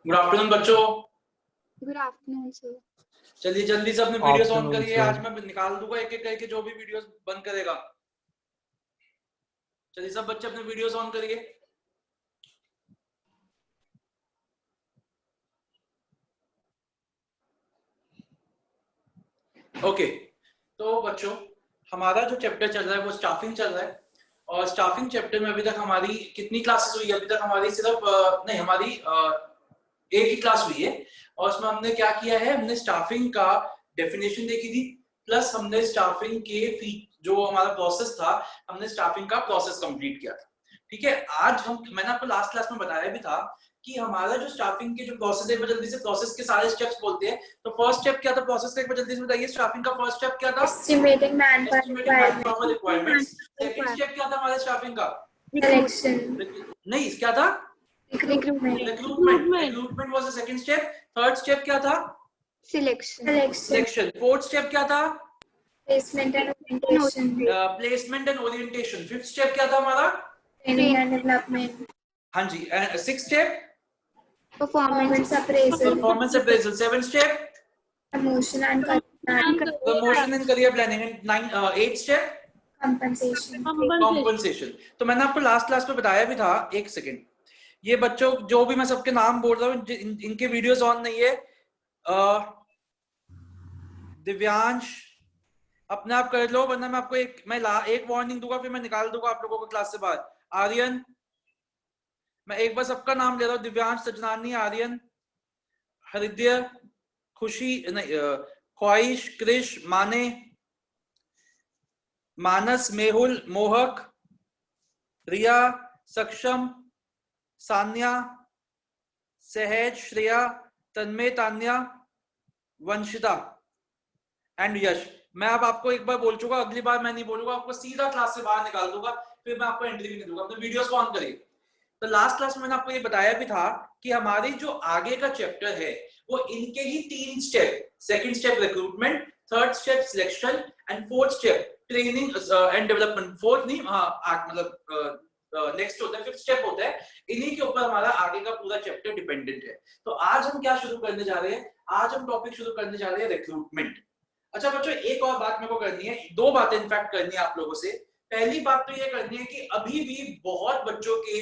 Good afternoon बच्चों। Good afternoon sir. चलिए जल्दी से अपने वीडियोस ऑन करिए। आज मैं निकाल दूंगा एक एक करके जो भी वीडियोस बंद करेगा। चलिए सब बच्चे अपने वीडियोस ऑन करिए। ओके तो बच्चों हमारा जो चैप्टर चल रहा है वो स्टाफिंग चल रहा है और स्टाफिंग चैप्टर में अभी तक हमारी कितनी क्लासेस हुई है? अभी तक हमारी सिर्फ नहीं हमारी एक ही क्लास हुई है और उसमें हमने क्या किया है, हमने स्टाफिंग का डेफिनेशन देखी थी प्लस हमने स्टाफिंग के जो हमारा प्रोसेस था हमने स्टाफिंग का प्रोसेस कंप्लीट किया था। ठीक है, आज मैंने आपको लास्ट क्लास में बताया भी था कि हमारा जो स्टाफिंग के जो प्रोसेस है, जल्दी से प्रोसेस के सारे स्टेप्स बोलते हैं। तो फर्स्ट स्टेप क्या था प्रोसेस का, एक बार जल्दी से बताइए। स्टाफिंग का फर्स्ट स्टेप क्या था? Estimating manpower requirements. Second step क्या था हमारे स्टाफिंग का? सिलेक्शन नहीं, क्या था? Recruitment recruitment was the second step. Third step क्या था? सिलेक्शन। फोर्थ स्टेप क्या था? Placement and orientation placement and orientation. Fifth step क्या था हमारा? Training and development. हाँ जी। Sixth step performance appraisal. Seventh step promotion and career planning. And eight step compensation. तो मैंने आपको लास्ट क्लास में बताया भी था। एक सेकेंड, ये बच्चों जो भी मैं सबके नाम बोल रहा हूँ इनके वीडियोस ऑन नहीं है। दिव्यांश अपने आप कर लो वरना मैं आपको एक वार्निंग दूंगा फिर मैं निकाल दूंगा आप लोगों को क्लास से बाहर। आर्यन, मैं एक बार सबका नाम ले रहा हूँ। दिव्यांश, सजनानी, आर्यन, हृदय, खुशी नहीं, ख्वाहिश, कृष, माने, मानस, मेहुल, मोहक, रिया, सक्षम, सान्या, सहज, श्रेया, तन्मय, तान्या, वंशिता एंड यश। मैं अब आपको एक बार बोल चुका, अगली बार मैं नहीं बोलूंगा, आपको सीधा क्लास से बाहर निकाल दूंगा, फिर मैं आपको एंट्री भी नहीं दूंगा। अपने वीडियोस को ऑन करिए। तो लास्ट क्लास में मैंने आपको ये बताया भी था कि हमारी जो आगे का चैप्टर है वो इनके ही तीन step, second step recruitment, third step selection and fourth step training and development. Fourth नहीं, हाँ मतलब नेक्स्ट होता है, फिफ्थ स्टेप होता है। इन्हीं के ऊपर हमारा आगे का पूरा चैप्टर डिपेंडेंट है। तो आज हम क्या शुरू करने जा रहे हैं? आज हम टॉपिक शुरू करने जा रहे हैं रिक्रूटमेंट। अच्छा बच्चों, एक और बात मेरे को करनी है, दो बातें इनफैक्ट करनी है आप लोगों से। पहली बात तो ये करनी है कि अभी भी बहुत बच्चों के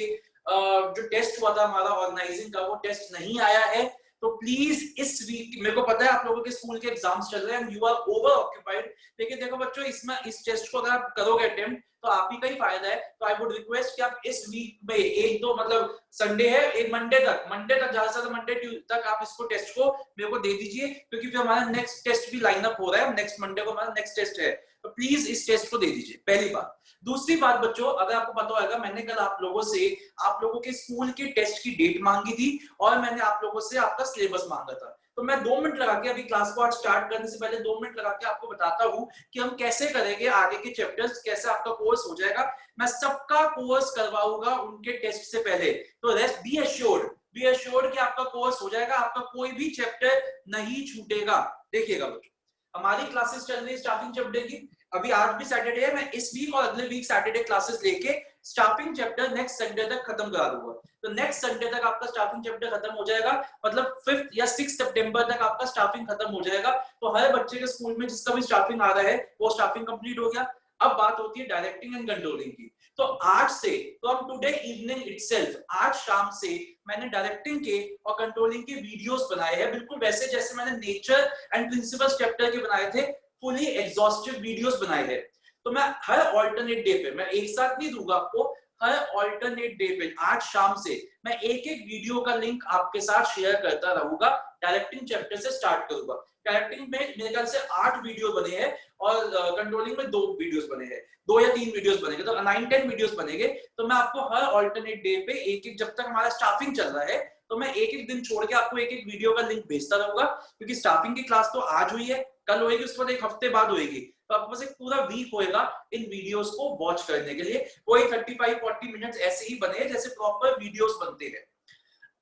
जो टेस्ट हुआ था हमारा ऑर्गेनाइजिंग का, वो टेस्ट नहीं आया है। तो प्लीज इस वीक, मेरे को पता है आप लोगों के स्कूल के एग्जाम्स चल रहे हैं and you are over occupied, लेकिन देखो बच्चों इसमें इस टेस्ट को अगर आप करोगे अटेम्प्ट तो आप ही का ही फायदा है। तो आई वुड रिक्वेस्ट कि आप इस वीक में एक दो, मतलब संडे है, एक मंडे तक ज्यादा से ज्यादा मंडे तक आप इसको टेस्ट को मेरे को दे दीजिए, क्योंकि फिर हमारा नेक्स्ट टेस्ट भी लाइन अप हो रहा है। नेक्स्ट मंडे को हमारा नेक्स्ट टेस्ट है, तो प्लीज इस टेस्ट को दे दीजिए। पहली बात। दूसरी बात बच्चों, अगर आपको पता होगा मैंने कल आप लोगों के स्कूल के टेस्ट की डेट मांगी थी और मैंने आप लोगों से आपका सिलेबस मांगा था। तो मैं 2 मिनट लगा के अभी क्लास को आज स्टार्ट करने से पहले 2 मिनट लगा के आपको बताता हूँ कि हम कैसे करेंगे आगे के चैप्टर्स, कैसे आपका कोर्स हो जाएगा। मैं सबका कोर्स करवाऊंगा उनके टेस्ट से पहले, तो रेस्ट बी अश्योर्ड कि आपका कोर्स हो जाएगा, आपका कोई भी चैप्टर नहीं छूटेगा। देखिएगा बच्चों, हमारी क्लासेस चल रही है स्टाफिंग चैप्टर की। अभी आज भी सैटरडे है, मैं इस वीक और अगले वीक सैटरडे क्लासेस लेके स्टाफिंग चैप्टर नेक्स्ट संडे तक खत्म करा दूंगा। तो नेक्स्ट संडे तक आपका स्टाफिंग चैप्टर खत्म हो जाएगा, मतलब 5 या 6 सितंबर तक आपका स्टाफिंग खत्म हो जाएगा। तो हर बच्चे के स्कूल में जिसका भी स्टाफिंग आ रहा है वो स्टाफिंग कंप्लीट हो गया। अब बात होती है डायरेक्टिंग एंड कंट्रोलिंग की। तो आज से, तो हम टुडे इवनिंग इटसेल्फ, आज शाम से मैंने डायरेक्टिंग के और कंट्रोलिंग के वीडियोस बनाए हैं, बिल्कुल वैसे जैसे मैंने नेचर एंड प्रिंसिपल्स चैप्टर के बनाए थे, फुली एग्जॉस्टिव वीडियोस बनाए हैं। तो मैं हर ऑल्टरनेट डे पे, मैं एक साथ नहीं दूंगा आपको, हर ऑल्टरनेट डे पे आज शाम से मैं एक एक वीडियो का लिंक आपके साथ शेयर करता रहूंगा। डायरेक्टिंग चैप्टर से स्टार्ट करूंगा। डायरेक्टिंग में मेरे ख्याल से 8 वीडियो बने हैं और कंट्रोलिंग में 2 वीडियोस बने हैं, 2 या 3 वीडियोस बनेंगे, तो 9-10 वीडियोस बनेंगे। तो मैं आपको हर ऑल्टरनेट डे पे एक एक, जब तक हमारा स्टाफिंग चल रहा है तो मैं एक एक दिन छोड़ के आपको एक एक वीडियो का लिंक भेजता रहूंगा, क्योंकि स्टाफिंग की क्लास तो आज हुई है, कल होएगी, उसके बाद एक हफ्ते बाद होएगी। तो आपके पास एक पूरा वीक होएगा इन वीडियोस को वॉच करने के लिए। कोई 35-40 मिनट्स ऐसे ही बने जैसे प्रॉपर वीडियोस बनते हैं।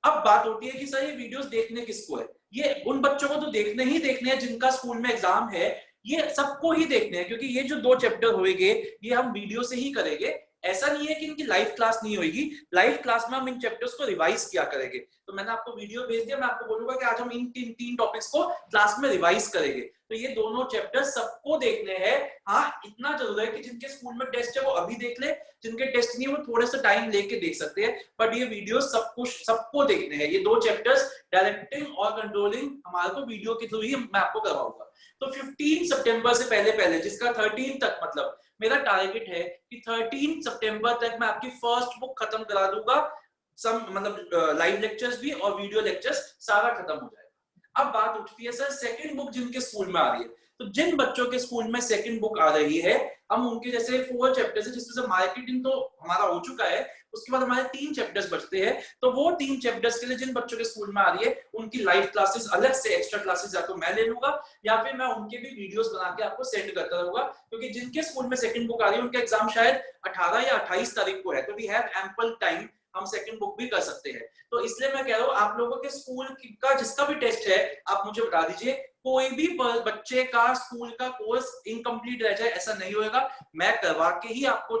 अब बात होती है कि सर ये वीडियोस देखने किसको है? ये उन बच्चों को तो देखने हैं जिनका स्कूल में एग्जाम है, ये सबको ही देखने हैं, क्योंकि ये जो 2 चैप्टर होंगे ये हम वीडियो से ही करेंगे। ऐसा नहीं है कि इनकी लाइव क्लास नहीं होगी, लाइव क्लास में हम इन चैप्टर्स को रिवाइज किया करेंगे। तो मैंने आपको वीडियो भेज दिया, मैं आपको बोलूंगा कि आज हम इन तीन टॉपिक्स को क्लास में रिवाइज करेंगे। तो ये दोनों चैप्टर सबको देखने हैं। हाँ, इतना जरूर है कि जिनके स्कूल में टेस्ट है वो अभी देख ले, जिनके टेस्ट नहीं है वो थोड़ा सा टाइम लेके देख सकते हैं, बट ये वीडियो सबको देखने हैं। ये 2 चैप्टर्स डायरेक्टिंग और कंट्रोलिंग हमारे को वीडियो के थ्रू ही मैं आपको करवाऊंगा। तो 15 सितंबर से पहले जिसका 13 तक, मतलब मेरा टारगेट है कि 13 सितंबर तक मैं आपकी फर्स्ट बुक खत्म करा दूंगा। मतलब लाइव लेक्चर्स भी और वीडियो लेक्चर्स सारा खत्म हो जाएगा। अब बात उठती है, सर सेकंड बुक जिनके स्कूल में आ रही है, तो जिन बच्चों के स्कूल में सेकंड बुक आ रही है, हम उनके जैसे 4 चैप्टर्स है, जिसमें से मार्केटिंग तो हमारा हो चुका है, उसके बाद हमारे 3 चैप्टर्स बचते हैं। तो वो 3 चैप्टर्स के लिए जिन बच्चों के स्कूल में आ रही है, उनकी लाइव क्लासेस अलग से एक्स्ट्रा क्लासेस या तो मैं ले लूंगा या फिर मैं उनके भी वीडियोस बना के आपको सेंड करता रहूंगा, क्योंकि जिनके स्कूल में सेकंड बुक आ रही है उनका एग्जाम शायद 18 या 28 तारीख को है। तो वी हैव एम्पल टाइम, हम सेकंड बुक भी कर सकते हैं। तो इसलिए मैं कह रहा हूँ, आप लोगों के स्कूल का जिसका भी टेस्ट है आप मुझे बता दीजिए। कोई भी बच्चे का स्कूल का कोर्स इनकम्प्लीट रह जाए ऐसा नहीं होएगा, मैं करवा के ही आपको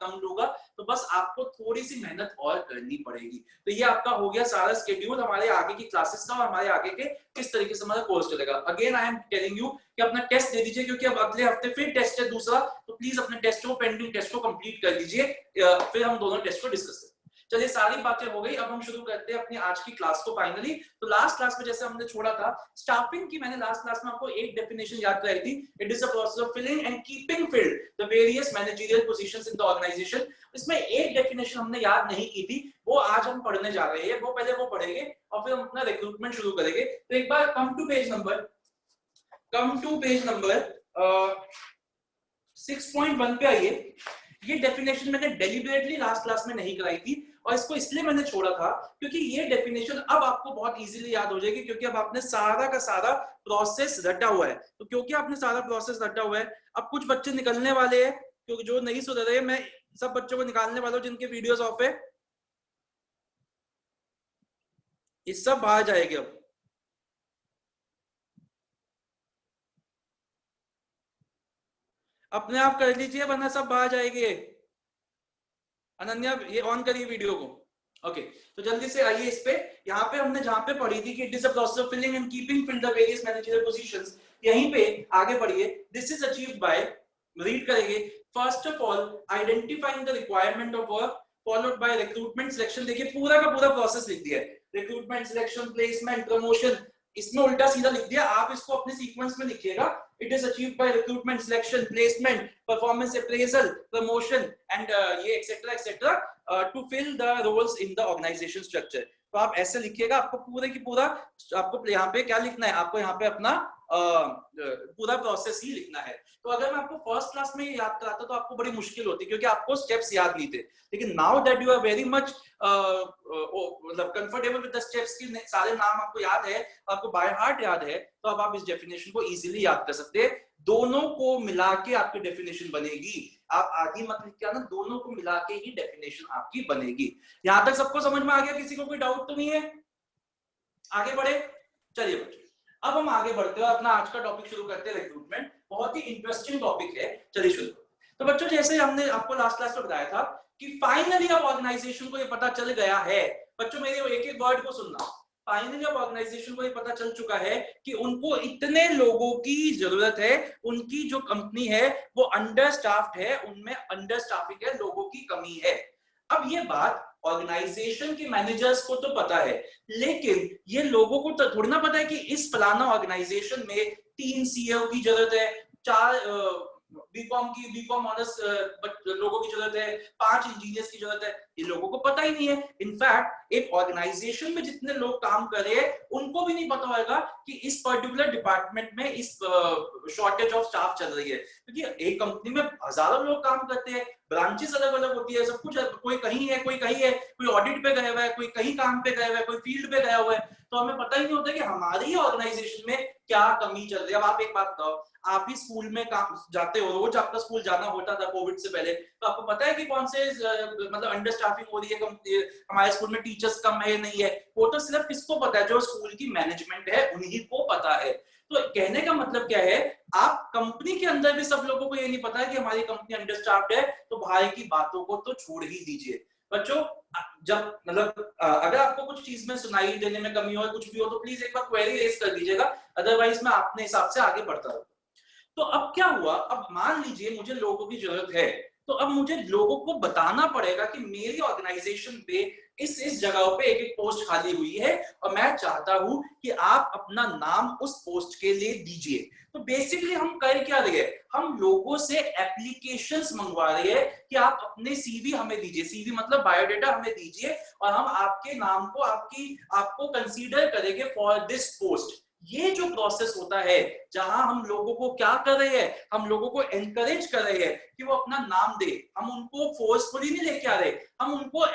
कम लूंगा। तो बस आपको थोड़ी सी मेहनत और करनी पड़ेगी। तो ये आपका हो गया सारा स्केड्यूल हमारे आगे की क्लासेस का और हमारे आगे के किस तरीके से हमारा कोर्स चलेगा। Again I am telling you कि अपना टेस्ट दे दीजिए, क्योंकि अब अगले हफ्ते फिर टेस्ट है दूसरा। तो प्लीज अपने टेस्ट को, पेंडिंग टेस्ट को कंप्लीट कर दीजिए, फिर हम दोनों टेस्ट को डिस्कस करें। चलिए, सारी बातें हो गई, अब हम शुरू करते हैं अपनी आज की क्लास को फाइनली। तो लास्ट क्लास में जैसे हमने छोड़ा था स्टाफिंग की, मैंने लास्ट क्लास में आपको एक डेफिनेशन याद कराई थी, it is a process of filling and keeping filled the various managerial positions in the organisation. इसमें एक डेफिनेशन हमने याद नहीं की थी, वो आज हम पढ़ने जा रहे हैं। वो पहले वो पढ़ेंगे और फिर हम अपना रिक्रूटमेंट शुरू करेंगे। तो एक बार कम टू पेज नंबर 6.1 पे आइए। ये डेफिनेशन मैंने डेलिबरेटली लास्ट क्लास में नहीं कराई थी, और इसको इसलिए मैंने छोड़ा था क्योंकि ये डेफिनेशन अब आपको बहुत इजीली याद हो जाएगी, क्योंकि अब आपने सारा का सारा प्रोसेस रटा हुआ है। तो क्योंकि आपने सारा प्रोसेस रटा हुआ है, अब कुछ बच्चे निकलने वाले हैं, क्योंकि जो नहीं सुधर रहे, मैं सब बच्चों को निकालने वाला हूं जिनके वीडियोस ऑफ है। ये सब बाहर जाएंगे। अब अपने आप कर लीजिए वरना सब बाहर जाएंगे। अनन्या, ये ऑन करिए वीडियो को। ओके, तो जल्दी से आइए इस पे। यहाँ पे हमने जहां पे पढ़ी थी कि it is a process of filling and keeping filled the various managerial positions, यहीं पे आगे बढ़िए। This is achieved by, read करेंगे, first of all identifying the requirement of work followed by recruitment selection. देखिए पूरा का पूरा प्रोसेस लिख दिया है, रिक्रूटमेंट, सिलेक्शन, प्लेसमेंट, प्रमोशन। इसमें उल्टा सीधा लिख दिया, आप इसको अपने सीक्वेंस में लिखिएगा। It is achieved by recruitment, selection, placement, performance appraisal, promotion, and ये etc. To fill the roles in the organization structure. तो आप ऐसे लिखिएगा, आपको पूरे की पूरा, आपको यहाँ पे क्या लिखना है, आपको यहाँ पे अपना पूरा प्रोसेस ही लिखना है। तो अगर मैं आपको फर्स्ट क्लास में ये याद कराता तो आपको बड़ी मुश्किल होती, क्योंकि आपको स्टेप्स याद नहीं थे। लेकिन now that you are very much मतलब कंफर्टेबल विद द स्टेप्स की सारे नाम आपको याद है, आपको बाय हार्ट याद है, तो अब आप इस डेफिनेशन को इजीली याद कर सकते हैं। दोनों को मिला के आपकी डेफिनेशन बनेगी। आप आधी मत लिख के आना, दोनों को मिला के ही डेफिनेशन आपकी बनेगी। यहां तक सबको समझ में आ गया? किसी को कोई डाउट तो नहीं है? आगे बढ़े। चलिए बच्चों, अब हम आगे बढ़ते हैं, अपना आज का टॉपिक शुरू करते हैं, रिक्रूटमेंट। बहुत ही इंटरेस्टिंग टॉपिक है, चलिए शुरू। तो बच्चों, जैसे हमने आपको लास्ट क्लास में बताया था कि फाइनली अब ऑर्गेनाइजेशन को ये पता चल गया है। बच्चों मेरे एक एक वर्ड को सुनना। फाइनली अब ऑर्गेनाइजेशन को ये पता चल चुका है कि उनको इतने लोगों की जरूरत है, उनकी जो कंपनी है वो अंडर स्टाफ्ड है, उनमें अंडर स्टाफिंग है, लोगों की कमी है। अब ये बात ऑर्गेनाइजेशन के मैनेजर्स को तो पता है, लेकिन ये लोगों को तो थोड़ी ना पता है कि इस फलाना ऑर्गेनाइजेशन में 3 सीईओ की जरूरत है, 4 बीकॉम ऑनर्स लोगों की जरूरत है, 5 इंजीनियर्स की जरूरत है। ये लोगों को पता ही नहीं है। इनफैक्ट एक ऑर्गेनाइजेशन में जितने लोग काम कर रहे हैं उनको भी नहीं पता होगा कि इस पर्टिकुलर डिपार्टमेंट में इस शॉर्टेज ऑफ स्टाफ चल रही है, क्योंकि एक कंपनी में हजारों लोग काम करते हैं, ब्रांचेस अलग अलग होती है, सब कुछ, कोई कहीं है, कोई ऑडिट पे गया हुआ है, कोई कहीं काम पे गया हुआ है, कोई फील्ड पे गया हुआ है। तो हमें पता ही नहीं होता कि हमारी ऑर्गेनाइजेशन में क्या कमी चल रही है। अब आप एक बात बताओ, आप ही स्कूल में काम जाते हो, रोज आपका स्कूल जाना होता था कोविड से पहले, तो आपको पता है कि कौन से मतलब अंडर स्टाफिंग हो रही है, हमारे स्कूल में टीचर्स कम है नहीं है। वो तो सिर्फ किसको पता है? जो स्कूल की मैनेजमेंट है उन्हीं को पता है। तो कहने का मतलब क्या है, आप कंपनी के अंदर भी सब लोगों को ये नहीं पता है कि हमारी कंपनी अंडरस्टाफ्ड है, तो भाई की बातों को तो छोड़ ही दीजिए। बच्चों जब मतलब अगर आपको कुछ चीज में सुनाई देने में कमी हो, कुछ भी हो, तो प्लीज एक बार क्वेरी रेज कर दीजिएगा, अदरवाइज मैं अपने हिसाब से आगे बढ़ता रहूंगा। तो अब क्या हुआ, अब मान लीजिए मुझे लोगों की जरूरत है, तो अब मुझे लोगों को बताना पड़ेगा कि मेरी ऑर्गेनाइजेशन पे इस जगह पे एक एक पोस्ट खाली हुई है और मैं चाहता हूं कि आप अपना नाम उस पोस्ट के लिए दीजिए। तो बेसिकली हम कर क्या रहे हैं, हम लोगों से एप्लीकेशंस मंगवा रहे हैं कि आप अपने सीवी हमें दीजिए, सीवी मतलब बायोडाटा हमें दीजिए और हम आपके नाम को आपको कंसीडर करेंगे फॉर दिस पोस्ट। ये जो प्रोसेस होता है जहां हम लोगों को क्या कर रहे हैं, हम लोगों को एनकरेज कर रहे हैं कि वो अपना नाम दे, हम उनको फोर्सफुली नहीं लेके आ रहे, हम उनको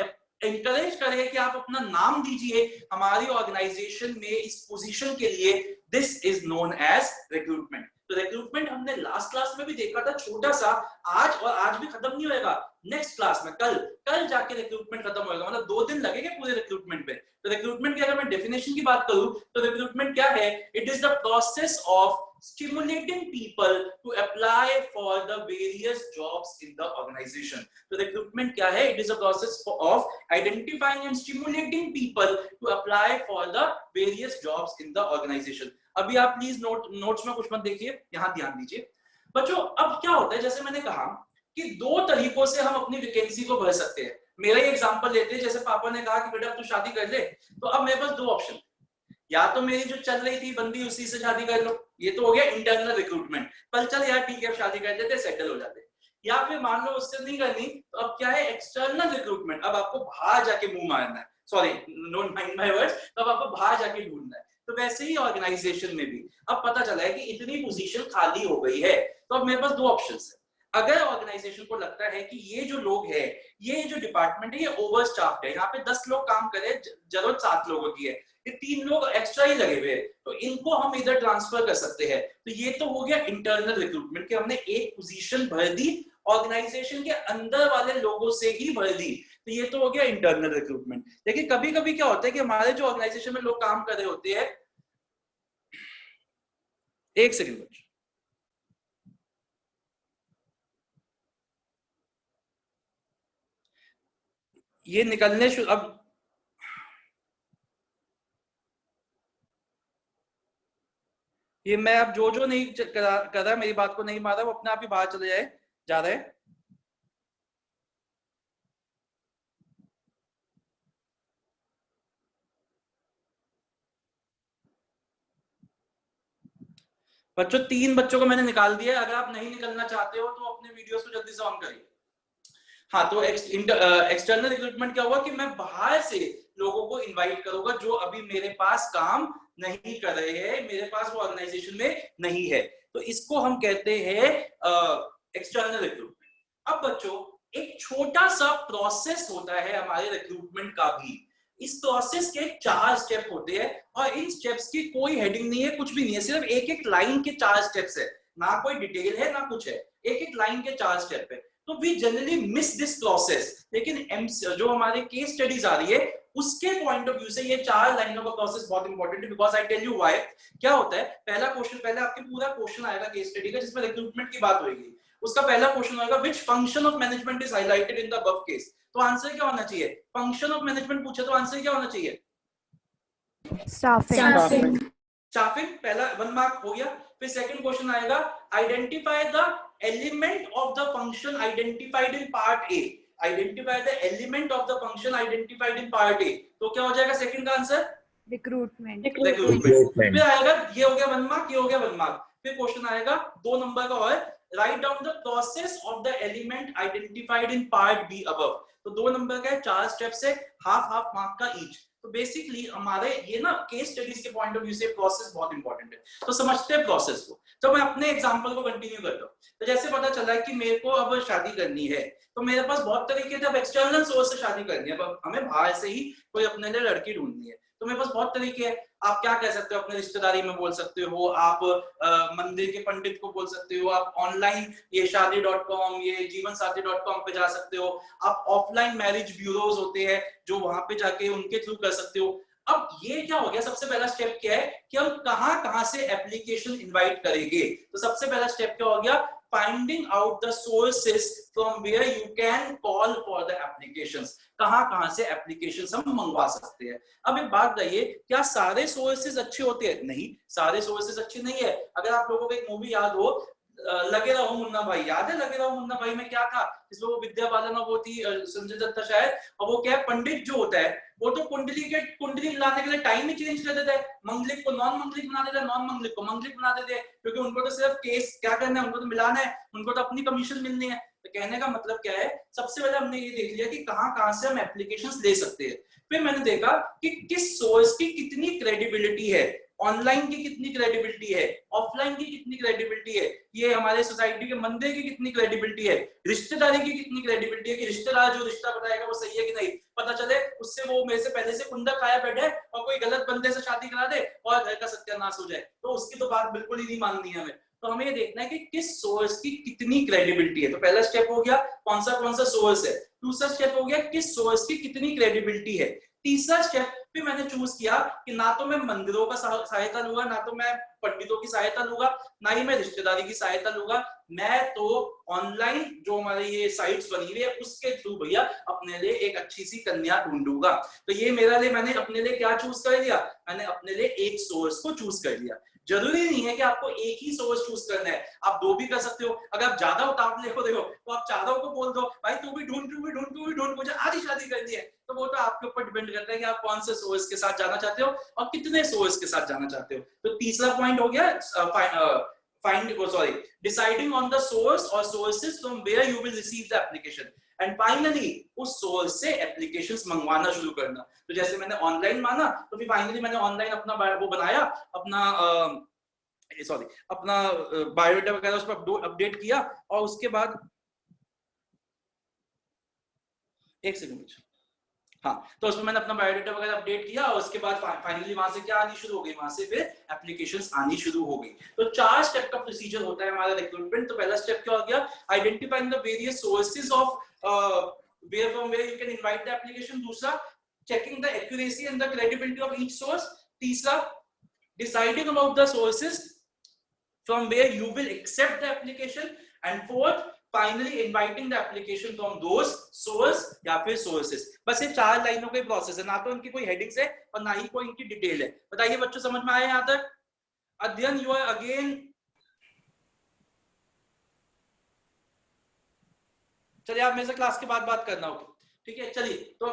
एनकरेज करें कि आप अपना नाम दीजिए हमारी ऑर्गेनाइजेशन में इस पोजीशन के लिए। This is known as recruitment. तो रिक्रूटमेंट हमने लास्ट क्लास में भी देखा था, छोटा सा, आज भी खत्म नहीं होएगा, नेक्स्ट क्लास में कल जाके रिक्रूटमेंट खत्म होएगा, मतलब 2 दिन लगेंगे पूरे रिक्रूटमेंट पे। तो रिक्रूटमेंट की अगर मैं डेफिनेशन की बात करूं तो रिक्रूटमेंट क्या है, it is the process of stimulating people to apply for the various jobs in the organization. तो recruitment क्या है, it is a process of identifying and stimulating people to apply for the various jobs in the organization. अभी आप please notes में कुछ मत देखिए, यहाँ ध्यान दीजिए बच्चों। अब क्या होता है, जैसे मैंने कहा कि 2 तरीकों से हम अपनी वैकेंसी को भर सकते हैं। मेरा ही एग्जांपल लेते हैं, जैसे पापा ने कहा कि बेटा तू शादी कर ले, तो अब मेरे पास 2 ऑप्शन, या तो मेरी जो चल रही थी बंदी उसी से शादी कर लो, ये तो हो गया इंटरनल रिक्रूटमेंट, कल चल यार ठीक है अब शादी कर लेते, सेटल हो जाते। या फिर मान लो उससे नहीं करनी, तो अब क्या है, एक्सटर्नल रिक्रूटमेंट, अब आपको बाहर जाके मुंह मारना है, sorry don't mind my words, तो अब आपको बाहर जाके ढूंढना है। तो वैसे ही ऑर्गेनाइजेशन में भी अब पता चला है कि इतनी पोजीशन खाली हो गई है, तो अब मेरे पास 2 ऑप्शंस है। अगर ऑर्गेनाइजेशन को लगता है कि ये जो लोग हैं, ये जो डिपार्टमेंट है ये ओवर स्टाफ्ड है, यहाँ पे 10 लोग काम करे, जरूरत 7 लोगों की है, ये 3 लोग एक्स्ट्रा ही लगे हुए हैं, तो इनको हम इधर ट्रांसफर कर सकते हैं। तो ये तो हो गया इंटरनल रिक्रूटमेंट कि हमने एक पोजीशन भर दी, ऑर्गेनाइजेशन के अंदर वाले लोगों से ही भर दी, तो ये तो हो गया इंटरनल रिक्रूटमेंट। लेकिन कभी कभी क्या होता है कि हमारे जो ऑर्गेनाइजेशन में लोग काम कर रहे होते हैं, एक सेकेंड बच्चों, ये निकलने अब ये मैं अब जो नहीं कर रहा, मेरी बात को नहीं मारा, वो अपने आप ही बाहर चले जा रहे हैं। बच्चों 3 बच्चों को मैंने निकाल दिया, अगर आप नहीं निकलना चाहते हो तो अपने वीडियोस को जल्दी से ऑन करिए। हाँ, तो एक्सटर्नल रिक्रूटमेंट क्या हुआ कि मैं बाहर से लोगों को इनवाइट करूंगा जो अभी मेरे पास काम नहीं कर रहे हैं, मेरे पास वो ऑर्गेनाइजेशन में नहीं है, तो इसको हम कहते हैं एक्सटर्नल रिक्रूटमेंट। अब बच्चों एक छोटा सा प्रोसेस होता है हमारे रिक्रूटमेंट का भी, इस प्रोसेस के 4 स्टेप होते हैं और इन स्टेप्स की कोई हेडिंग नहीं है, कुछ भी नहीं है, सिर्फ एक एक लाइन के 4 स्टेप्स है, ना कोई डिटेल है ना कुछ है, एक एक लाइन के 4 स्टेप है। तो we generally miss this process, लेकिन जो हमारे केस स्टडीज आ रही है उसके पॉइंट ऑफ व्यू से ये 4 लाइनों का प्रोसेस बहुत इंपॉर्टेंट है, because I tell you why. क्या होता है, पहला क्वेश्चन, पहले आपके पूरा क्वेश्चन आएगा केस स्टडी का जिसमें रिक्रूटमेंट की बात होगी, उसका पहला क्वेश्चन होगा which function of management is highlighted in the above case. तो आंसर क्या होना चाहिए, फंक्शन ऑफ मैनेजमेंट पूछे तो आंसर क्या होना चाहिए, स्टाफिंग। स्टाफिंग, पहला 1 मार्क हो गया। फिर सेकंड क्वेश्चन आएगा identify the element of the function identified in part A, identify the element of the function identified in part A, तो क्या हो जाएगा सेकंड का आंसर, रिक्रूटमेंट। फिर आएगा, ये हो गया 1 मार्क, ये हो गया 1 मार्क। फिर क्वेश्चन आएगा 2 नंबर का और write down the process of the element identified in part be above, तो 2 नंबर का 4 स्टेप्स है, हाफ मार्क का ईच। तो बेसिकली हमारे ये ना केस स्टडीज के पॉइंट ऑफ व्यू से प्रोसेस बहुत इंपॉर्टेंट है, तो समझते हैं प्रोसेस को। तो मैं अपने एग्जांपल को कंटिन्यू करता हूँ। तो जैसे पता चला है कि मेरे को अब शादी करनी है, तो मेरे पास बहुत तरीके थे, अब एक्सटर्नल सोर्स से शादी करनी है, अब हमें बाहर से ही कोई अपने लिए लड़की ढूंढनी है, तो मेरे पास बहुत तरीके हैं। आप क्या कह सकते हो, अपने रिश्तेदारी में बोल सकते हो, आप मंदिर के पंडित को बोल सकते हो, आप ऑनलाइन ये शादी.com, ये जीवनसाथी.com पे जा सकते हो, आप ऑफलाइन मैरिज ब्यूरोज होते हैं जो वहां पे जाके उनके थ्रू कर सकते हो। अब ये क्या हो गया, सबसे पहला स्टेप क्या है कि हम कहां से एप्लीकेशन इनवाइट करेंगे। तो सबसे पहला स्टेप क्या हो गया, finding out the sources from where you can call for the applications. कहां से एप्लीकेशंस हम मंगवा सकते हैं। अब एक बात बताइए, क्या सारे सोर्सेज अच्छे होते हैं? नहीं, सारे सोर्सेज अच्छे नहीं है। अगर आप लोगों को एक मूवी याद हो, लगे रहो मुन्ना भाई, याद है लगे रहो मुन्ना भाई में क्या था, इसमें वो विद्या बालन और वो थी संजय दत्त शायद, और वो क्या है, पंडित जो होता है वो तो कुंडली मिलाने के लिए टाइम ही चेंज कर देता है, मंगलिक को नॉन मंगलिक बना देता है, नॉन मंगलिक को मंगलिक बना देते हैं, क्योंकि उनको तो सिर्फ केस क्या करना है, उनको तो मिलाना है, उनको तो अपनी कमीशन मिलनी है। तो कहने का मतलब क्या है, सबसे पहले हमने ये देख लिया कि कहां से हम एप्लीकेशंस ले सकते हैं। फिर मैंने देखा कि किस सोर्स की कितनी क्रेडिबिलिटी है, ऑनलाइन की कितनी क्रेडिबिलिटी है, ऑफलाइन की कितनी क्रेडिबिलिटी है, ये हमारे सोसाइटी के मंदिर की कितनी क्रेडिबिलिटी है, रिश्तेदारी की कितनी क्रेडिबिलिटी है कि रिश्तेदार जो रिश्ता बताएगा वो सही है कि नहीं, पता चले उससे वो मेरे से पहले से कुंडा खाया बैठे और कोई गलत बंदे से शादी करा दे और घर का सत्यानाश हो जाए, तो उसकी तो बात बिल्कुल ही नहीं माननी है हमें। तो हमें ये देखना है कि किस सोर्स की कितनी क्रेडिबिलिटी है। तो पहला स्टेप हो गया कौन सा सोर्स है। दूसरा स्टेप हो गया किस सोर्स की कितनी क्रेडिबिलिटी है। तीसरा स्टेप भी मैंने चूज किया कि ना तो मैं मंदिरों का सहायता लूंगा, ना तो मैं पंडितों की सहायता लूंगा, ना ही मैं रिश्तेदारी की सहायता लूंगा, मैं तो ऑनलाइन जो हमारे ये साइट्स बनी हुई है उसके थ्रू भैया अपने लिए एक अच्छी सी कन्या ढूंढूंगा। तो ये मेरा लिए मैंने अपने लिए क्या चूज कर लिया, मैंने अपने लिए एक सोर्स को चूज कर लिया। जरूरी नहीं है कि आपको एक ही सोर्स चूज करना है, आप दो भी कर सकते हो। अगर आप ज्यादा उतावले हो रहे हो तो आप चारों को बोल दो, भाई तू भी ढूंढ, मुझे आज ही शादी करनी है। तो वो तो आपके ऊपर डिपेंड करता है कि आप कौन से सोर्स के साथ जाना चाहते हो और कितने सोर्स के साथ जाना चाहते हो। तो तीसरा पॉइंट हो गया डिसाइडिंग ऑन द सोर्स और sources from where you will receive the application, and finally उस सोर्स से एप्लीकेशंस मंगवाना शुरू करना। तो जैसे मैंने ऑनलाइन माना, तो फिर फाइनली मैंने ऑनलाइन अपना वो बनाया, अपना बायोडाटा वगैरह उस पर अपडेट किया, और उसके बाद एक सेकंड, हाँ, तो उसमें मैंने अपना बायोडाटा वगैरह अपडेट किया और उसके बाद फाइनली वहां से क्या आनी शुरू हो गई, वहां से फिर एप्लीकेशंस आनी शुरू हो गई। तो 4 स्टेप का प्रोसीजर होता है हमारा रिक्रूटमेंट। तो पहला स्टेप क्या हो गया, identifying the various sources of where from where you can invite the application। दूसरा, checking the accuracy and the credibility of each source। तीसरा, deciding about the sources from where you will accept the application, and fourth, finally inviting the application from those source या फिर sources। बस ये 4 लाइनों का process है, ना तो इनकी कोई हेडिंग्स है और ना ही कोई इनकी डिटेल है। बताइए बच्चों, समझ में आया यहाँ तक? अध्ययन, यू आर अगेन, चलिए आप मेरे से क्लास के बाद बात करना होगी, ठीक है। चलिए, तो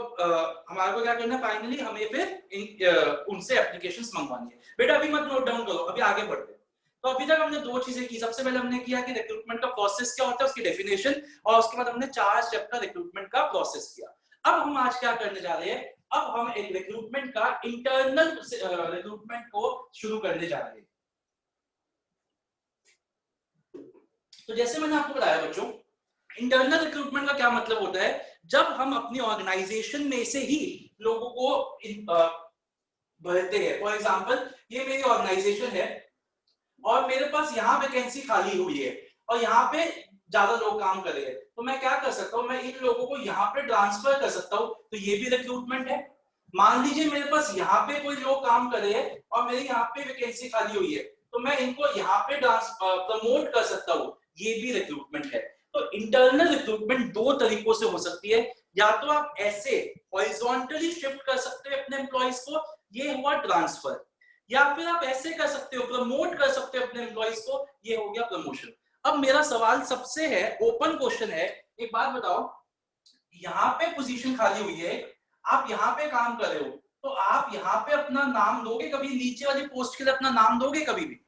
हमारे को क्या करना है, फाइनली हमें फिर उनसे एप्लीकेशंस मंगवानी है। बेटा अभी मत नोट डाउन करो, अभी आगे बढ़ते हैं। तो अभी तक हमने 2 चीजें की। सबसे पहले हमने किया कि रिक्रूटमेंट का प्रोसेस क्या होता है, उसकी डेफिनेशन, और उसके बाद हमने 4 स्टेप का रिक्रूटमेंट का प्रोसेस किया। अब हम आज क्या करने जा रहे हैं, अब हम एक रिक्रूटमेंट का इंटरनल रिक्रूटमेंट को शुरू करने जा रहे हैं। तो जैसे मैंने आपको बताया बच्चों, इंटरनल रिक्रूटमेंट का क्या मतलब होता है, जब हम अपनी ऑर्गेनाइजेशन में से ही लोगों को भरते हैं। फॉर एग्जांपल, ये मेरी ऑर्गेनाइजेशन है और मेरे पास यहाँ वैकेंसी खाली हुई है और यहाँ पे ज्यादा लोग काम कर रहे हैं, तो मैं क्या कर सकता हूँ, मैं इन लोगों को यहाँ पे ट्रांसफर कर सकता हूँ। तो ये भी रिक्रूटमेंट है। मान लीजिए मेरे पास यहाँ पे कोई लोग काम कर रहे हैं और मेरी यहाँ पे वैकेंसी खाली हुई है, तो मैं इनको यहाँ पे प्रमोट कर सकता हूँ, ये भी रिक्रूटमेंट है। तो इंटरनल रिक्रूटमेंट 2 तरीकों से हो सकती है, या तो आप ऐसे हॉरिजॉन्टली शिफ्ट कर सकते हैं अपने एम्प्लॉइज को, ये हुआ ट्रांसफर, या फिर आप ऐसे कर सकते हो, प्रमोट कर सकते हो अपने एम्प्लॉइज को, ये हो गया प्रमोशन। अब मेरा सवाल सबसे है, ओपन क्वेश्चन है, एक बात बताओ, यहाँ पे पोजीशन खाली हुई है, आप यहाँ पे काम कर रहे हो, तो आप यहाँ पे अपना नाम दोगे कभी, नीचे वाली पोस्ट के लिए अपना नाम दोगे कभी भी?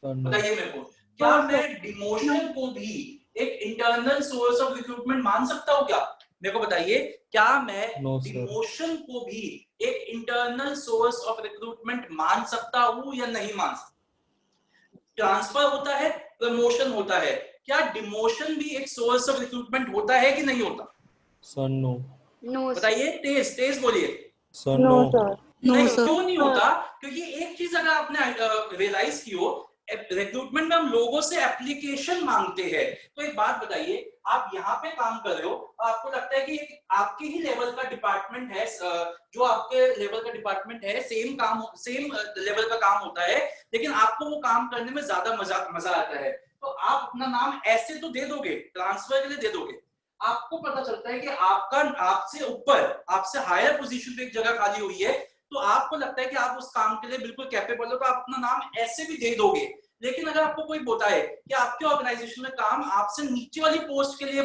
बताइए मेरे को, क्या मैं डिमोशन को भी एक इंटरनल सोर्स ऑफ रिक्रूटमेंट मान सकता हूँ क्या? मेरे को बताइए, क्या मैं डिमोशन को भी एक इंटरनल सोर्स ऑफ रिक्रूटमेंट मान सकता हूँ या नहीं मान सकता? ट्रांसफर होता है, प्रमोशन होता है, क्या डिमोशन भी एक सोर्स ऑफ रिक्रूटमेंट होता है कि नहीं होता? Sir no. बताइए, तेज बोलिए। Sir no. नहीं, क्यों नहीं होता? क्योंकि एक चीज अगर आपने रियलाइज की हो, रिक्रूटमेंट में हम लोगों से एप्लीकेशन मांगते हैं। तो एक बात बताइए, आप यहाँ पे काम कर रहे हो, आपको लगता है कि आपके ही लेवल का डिपार्टमेंट है, जो आपके लेवल का डिपार्टमेंट है, सेम लेवल का काम होता है, लेकिन आपको वो काम करने में ज्यादा मजा आता है, तो आप अपना नाम ऐसे तो दे दोगे, ट्रांसफर के लिए दे दोगे। आपको पता चलता है कि आपका आपसे ऊपर, आपसे हायर पोजीशन पे एक जगह खाली हुई है, तो आपको लगता है कि आप उस काम के लिए बिल्कुल कैपेबल हो, तो आप अपना नाम ऐसे भी दे दोगे। लेकिन अगर आपको कोई बताए कि आपके ऑर्गेनाइजेशन में काम आपसे नीचे वाली पोस्ट के लिए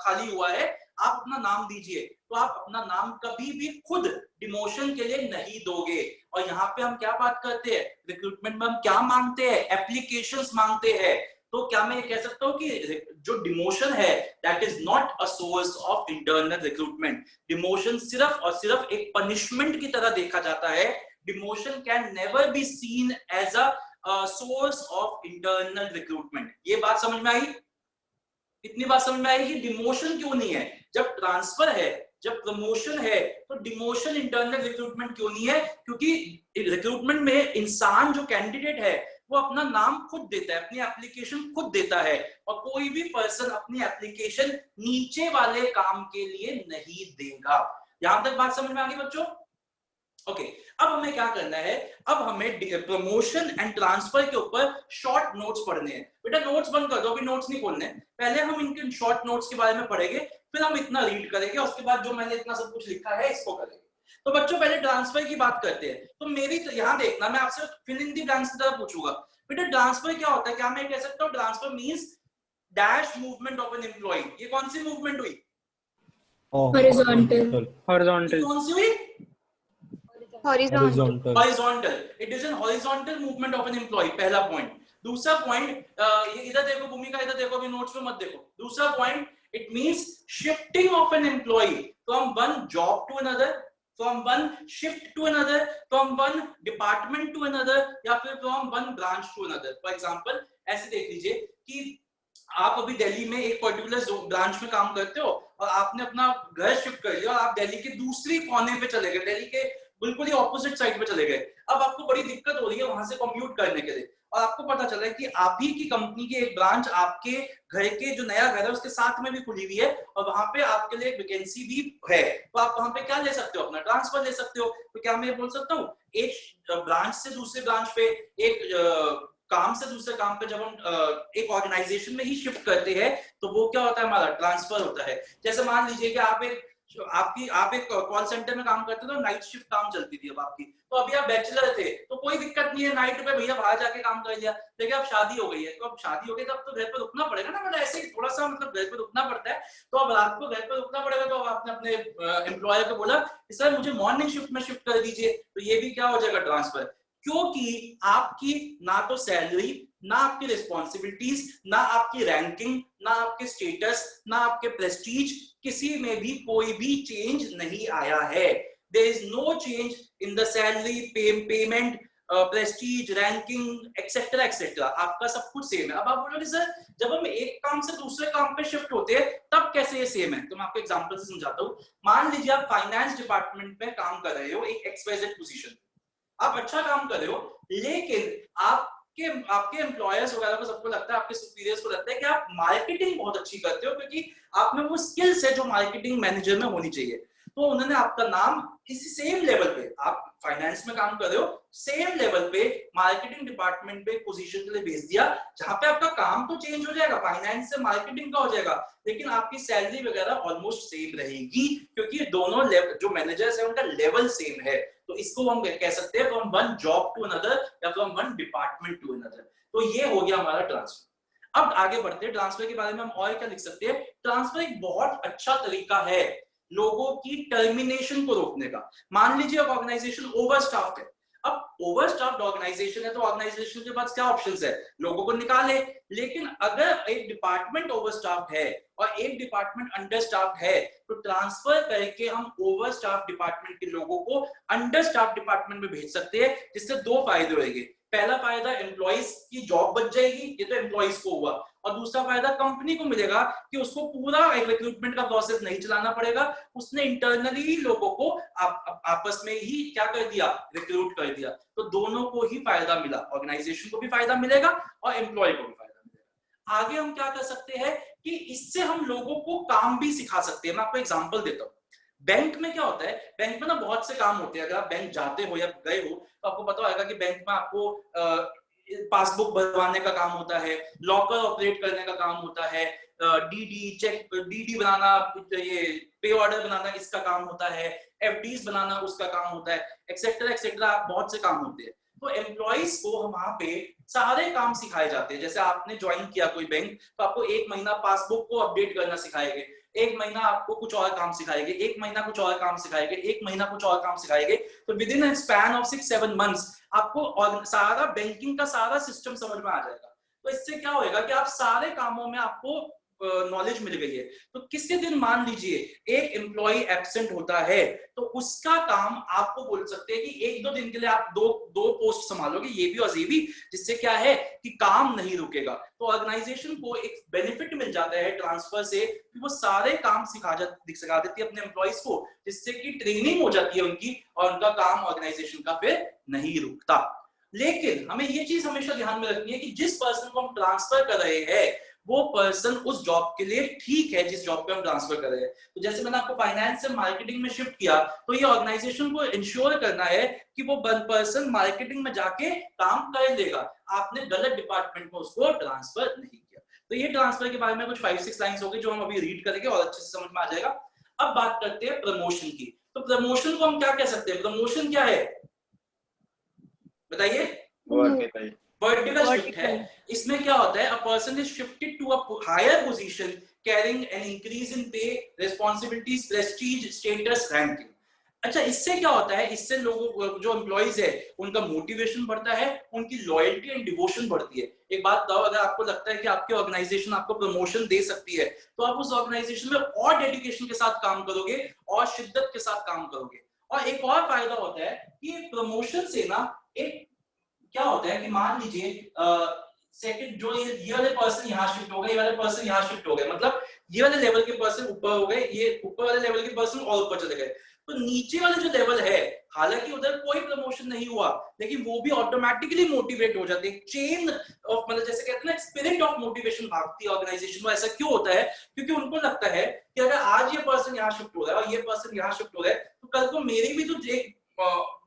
खाली हुआ है, आप अपना नाम दीजिए, तो आप अपना नाम कभी भी खुद डिमोशन के लिए नहीं दोगे। और यहाँ पे हम क्या बात करते हैं, रिक्रूटमेंट में हम क्या मांगते हैं, एप्लीकेशंस मांगते हैं। तो क्या मैं ये कह सकता हूँ कि जो डिमोशन है that is not a source of internal recruitment. Demotion सिर्फ और सिर्फ एक पनिशमेंट की तरह देखा जाता है। Demotion can never be seen as a source of internal recruitment. ये बात समझ में आई? इतनी बात समझ में आई कि डिमोशन क्यों नहीं है? जब ट्रांसफर है, जब प्रमोशन है, तो डिमोशन इंटरनल रिक्रूटमेंट क्यों नहीं है? क्योंकि रिक्रूटमेंट में इंसान जो कैंडिडेट है वो अपना नाम खुद देता है, अपनी एप्लीकेशन खुद देता है, और कोई भी पर्सन अपनी एप्लीकेशन नीचे वाले काम के लिए नहीं देगा। यहां तक बात समझ में आ गई बच्चों? ओके, अब हमें क्या करना है, अब हमें प्रमोशन एंड ट्रांसफर के ऊपर शॉर्ट नोट्स पढ़ने हैं। बेटा नोट्स बंद कर दो, अभी नोट्स नहीं खोलने, पहले हम इनके शॉर्ट नोट्स के बारे में पढ़ेंगे, फिर हम इतना रीड करेंगे, उसके बाद जो मैंने इतना सब कुछ लिखा है इसको करेंगे। तो बच्चों पहले ट्रांसफर की बात करते हैं। तो मेरी तो यहां देखना, मैं आपसे फिल इन द ब्लैंक्स की तरह पूछूंगा। बेटा ट्रांसफर क्या होता है? क्या मैं कह सकता हूँ transfer means dash movement of an employee? ये कौन सी मूवमेंट हुई? Horizontal. Horizontal. कौन सी हुई? Horizontal. Horizontal. It is an horizontal movement of an employee. पहला पॉइंट। दूसरा पॉइंट, ये इधर देखो भूमिका, इधर देखो, अभी नोट्स में मत देखो। दूसरा point, it means shifting of an employee from one job to another, from one shift to another, from one department to another, या फिर from one branch to another. For example, ऐसे देख लीजिए कि आप अभी दिल्ली में एक पर्टिकुलर ब्रांच में काम करते हो और आपने अपना घर शिफ्ट कर लिया और आप दिल्ली के दूसरी कोने पे चले गए, दिल्ली के बिल्कुल ही ऑपोजिट साइड पे चले गए। अब आपको बड़ी दिक्कत हो रही है वहां से कम्यूट करने के लिए, और आपको पता चला है कि आप ही की कंपनी की एक ब्रांच आपके घर के जो नया घर है उसके साथ में भी खुली हुई है, और वहां पे आपके लिए एक वैकेंसी भी है। तो आप वहां पे क्या ले सकते हो? अपना ट्रांसफर ले सकते हो। तो क्या मैं बोल सकता हूँ एक ब्रांच से दूसरे ब्रांच पे, एक काम से दूसरे काम पे जब हम एक ऑर्गेनाइजेशन में ही शिफ्ट करते हैं तो वो क्या होता है? हमारा ट्रांसफर होता है। जैसे मान लीजिए कि आप एक कॉल सेंटर में काम करते थे तो नाइट शिफ्ट काम चलती थी अब आपकी, तो अभी आप बैचलर थे तो कोई दिक्कत नहीं है, नाइट पे भैया बाहर जाके काम कर लिया। लेकिन अब शादी हो गई है, तो अब शादी हो गई तो अब तो घर पे रुकना पड़ेगा ना, मतलब ऐसे ही थोड़ा सा मतलब घर पे रुकना पड़ता है। तो अब रात को घर पे रुकना पड़ेगा, तो अब आपने अपने एम्प्लॉयर को बोला सर मुझे मॉर्निंग शिफ्ट में शिफ्ट कर दीजिए, तो ये भी क्या हो जाएगा? ट्रांसफर। क्योंकि आपकी ना तो सैलरी, ना आपकी रिस्पॉन्सिबिलिटीज, ना आपकी रैंकिंग, ना आपके स्टेटस, ना आपके प्रेस्टीज, किसी में भी कोई भी चेंज नहीं आया है। There is no change in the salary, payment, prestige, ranking etcetera etcetera, आपका सब कुछ सेम है। अब आप बोलोगे सर जब हम एक काम से दूसरे काम पे शिफ्ट होते हैं तब कैसे ये सेम है? तो मैं आपको एग्जांपल से समझाता हूँ। मान लीजिए आप फाइनेंस डिपार्टमेंट में काम कर रहे हो, एक XYZ पोजीशन, आप अच्छा काम कर रहे हो, लेकिन आपके एम्प्लॉयर्स वगैरह को सबको लगता है, आपके सुपीरियर्स को लगता है कि आप मार्केटिंग बहुत अच्छी करते हो, क्योंकि आप में वो स्किल्स है जो मार्केटिंग मैनेजर में होनी चाहिए। तो उन्होंने आपका नाम किसी सेम लेवल पे, आप फाइनेंस में काम कर रहे हो, सेम लेवल पे मार्केटिंग डिपार्टमेंट पे पोजीशन के लिए भेज दिया, जहां पे आपका काम तो चेंज हो जाएगा, फाइनेंस से मार्केटिंग का हो जाएगा, लेकिन आपकी सैलरी वगैरह ऑलमोस्ट सेम रहेगी, क्योंकि दोनों जो मैनेजर्स है उनका लेवल सेम है। तो इसको हम कह सकते हैं from one job to another या from one department to another. तो ये हो गया हमारा ट्रांसफर। अब आगे बढ़ते हैं, ट्रांसफर के बारे में हम और क्या लिख सकते हैं? ट्रांसफर एक बहुत अच्छा तरीका है लोगों की टर्मिनेशन को रोकने का। मान लीजिए ऑर्गेनाइजेशन ओवरस्टाफ्ड है, अब ओवरस्टाफ्ड ऑर्गेनाइजेशन है तो ऑर्गेनाइजेशन के पास क्या ऑप्शंस है? लोगों को निकाले। लेकिन अगर एक डिपार्टमेंट ओवरस्टाफ्ड है और एक डिपार्टमेंट अंडरस्टाफ्ड है, तो ट्रांसफर करके हम ओवरस्टाफ्ड डिपार्टमेंट के लोगों को अंडरस्टाफ्ड डिपार्टमेंट में भेज सकते हैं, जिससे दो फायदे होंगे। पहला फायदा एम्प्लॉइज की जॉब बच जाएगी, ये तो एम्प्लॉइज को हुआ, और दूसरा फायदा कंपनी को मिलेगा कि उसको पूरा रिक्रूटमेंट का प्रोसेस नहीं चलाना पड़ेगा, उसने इंटरनली ही लोगों को आपस में ही क्या कर दिया, रिक्रूट कर दिया। तो दोनों को ही फायदा मिला, ऑर्गेनाइजेशन को भी फायदा मिलेगा और एम्प्लॉय को भी फायदा मिलेगा। आगे हम क्या कर सकते हैं कि इससे हम लोगों को काम भी सिखा सकते हैं। मैं आपको एग्जांपल देता हूँ। बैंक में क्या होता है, बैंक में ना बहुत से काम होते हैं। अगर आप बैंक जाते हो या गए हो तो आपको पता होगा कि बैंक में आपको पासबुक भरवाने का काम होता है, लॉकर ऑपरेट करने का काम होता है, डीडी चेक, डीडी बनाना, ये पे ऑर्डर बनाना इसका काम होता है, एफडीज बनाना उसका काम होता है, एक्सेट्रा एक्सेट्रा, बहुत से काम होते हैं। तो एम्प्लॉइज को वहां पे सारे काम सिखाए जाते हैं। जैसे आपने ज्वाइन किया कोई बैंक, तो आपको 1 महीना पासबुक को अपडेट करना सिखाएंगे, 1 महीना आपको कुछ और काम सिखाएंगे, 1 महीना कुछ और काम सिखाएंगे, 1 महीना कुछ और काम सिखाएंगे। तो with in span of 6-7 months आपको और सारा बैंकिंग का सारा सिस्टम समझ में आ जाएगा। तो इससे क्या होएगा कि आप सारे कामों में आपको नॉलेज मिल गई है। तो किसी दिन मान लीजिए एक एम्प्लॉय एब्सेंट होता है, तो उसका काम आपको बोल सकते हैं कि 1-2 दिन के लिए आप दो पोस्ट संभालोगे, ये भी और ये भी, जिससे क्या है कि काम नहीं रुकेगा। तो ऑर्गेनाइजेशन को एक बेनिफिट मिल जाता है ट्रांसफर से कि वो सारे काम सिखा देती है अपने एम्प्लॉइज को, जिससे कि ट्रेनिंग हो जाती है उनकी और उनका काम ऑर्गेनाइजेशन का फिर नहीं रुकता। लेकिन हमें ये चीज हमेशा ध्यान में रखनी है कि जिस पर्सन को हम ट्रांसफर कर रहे हैं वो पर्सन उस जॉब के लिए ठीक है जिस जॉब पे हम ट्रांसफर कर रहे हैं। तो जैसे मैंने आपको फाइनेंस से मार्केटिंग में शिफ्ट किया, तो ये ऑर्गेनाइजेशन को इंश्योर करना है कि वो पर्सन मार्केटिंग में जाके काम कर लेगा, आपने गलत डिपार्टमेंट में उसको ट्रांसफर नहीं किया। तो ये ट्रांसफर के बारे में कुछ 5-6 लाइंस होगी जो हम अभी रीड करेंगे और अच्छे से समझ में आ जाएगा। अब बात करते हैं प्रमोशन की। तो प्रमोशन को हम क्या कह सकते हैं, प्रमोशन क्या है बताइए? वर्टिकल शिफ्ट है। इसमें क्या होता है, a person is shifted to a higher position carrying an increase in pay, responsibilities, Prestige, status, ranking. अच्छा, इससे क्या होता है, इससे लोगों जो एम्प्लॉइज है उनका मोटिवेशन बढ़ता है, उनकी लॉयल्टी एंड डिवोशन बढ़ती है। एक बात बताओ, अगर आपको लगता है कि आपकी ऑर्गेनाइजेशन आपको प्रमोशन दे सकती है, तो आप उस ऑर्गेनाइजेशन में और डेडिकेशन के साथ काम करोगे और शिद्दत के साथ काम करोगे। और एक और फायदा होता है कि प्रमोशन से ना एक क्या होता है कि मान लीजिए सेकंड जो ये वाले पर्सन यहाँ शिफ्ट हो गए, ये वाले पर्सन यहाँ शिफ्ट हो गए, मतलब ये वाले लेवल के पर्सन ऊपर हो गए, ये ऊपर वाले लेवल के पर्सन और ऊपर चले गए। तो नीचे वाले जो लेवल है, हालांकि उधर कोई प्रमोशन नहीं हुआ, लेकिन वो भी ऑटोमेटिकली मोटिवेट हो जाते हैं। चेन ऑफ, मतलब जैसे कहते हैं ना, स्पिरिट ऑफ मोटिवेशन भागती है ऑर्गेनाइजेशन में। ऐसा क्यों होता है? क्योंकि उनको लगता है कि अगर आज ये पर्सन यहाँ शिफ्ट हो रहा है और ये पर्सन यहाँ शिफ्ट हो रहा है, तो कल को मेरी भी तो एक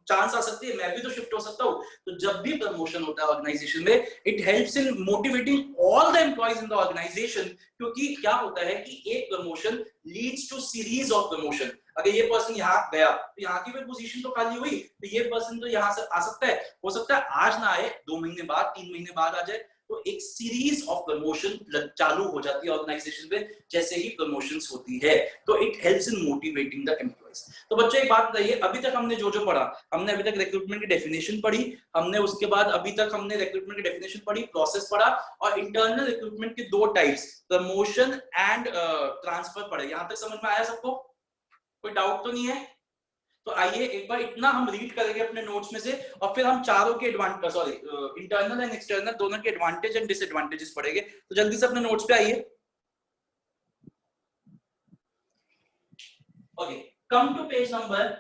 चांस आ सकती है, मैं भी तो शिफ्ट हो सकता हूँ। तो जब भी प्रमोशन होता है ऑर्गेनाइजेशन में, it helps in motivating all the employees in the organisation. क्योंकि क्या होता है कि एक promotion leads to series of promotion. अगर ये पर्सन यहाँ गया तो यहाँ की भी पोजीशन तो खाली हुई, तो ये पर्सन तो यहाँ से आ सकता है, हो सकता है आज ना आए, 2 महीने बाद, 3 महीने बाद आ जाए। तो एक सीरीज ऑफ प्रमोशन चालू हो जाती है ऑर्गेनाइजेशन में जैसे ही प्रमोशंस होती है। तो it helps in motivating the employees. तो बच्चों एक बात बताइए, अभी तक हमने जो जो पढ़ा, हमने अभी तक रिक्रूटमेंट की डेफिनेशन पढ़ी, हमने उसके बाद अभी तक हमने रिक्रूटमेंट की डेफिनेशन पढ़ी, प्रोसेस पढ़ा, और इंटरनल रिक्रूटमेंट के 2 टाइप्स, प्रमोशन एंड ट्रांसफर पढ़े। यहां तक समझ में आया सबको? कोई डाउट तो नहीं है? तो आइए एक बार इतना हम रीड करेंगे अपने नोट्स में से, और फिर हम चारों के इंटरनल एंड एक्सटर्नल दोनों के एडवांटेज एंड डिसएडवांटेजेस पढ़ेंगे। तो जल्दी से अपने नोट्स पे आइए। Okay, come to page number,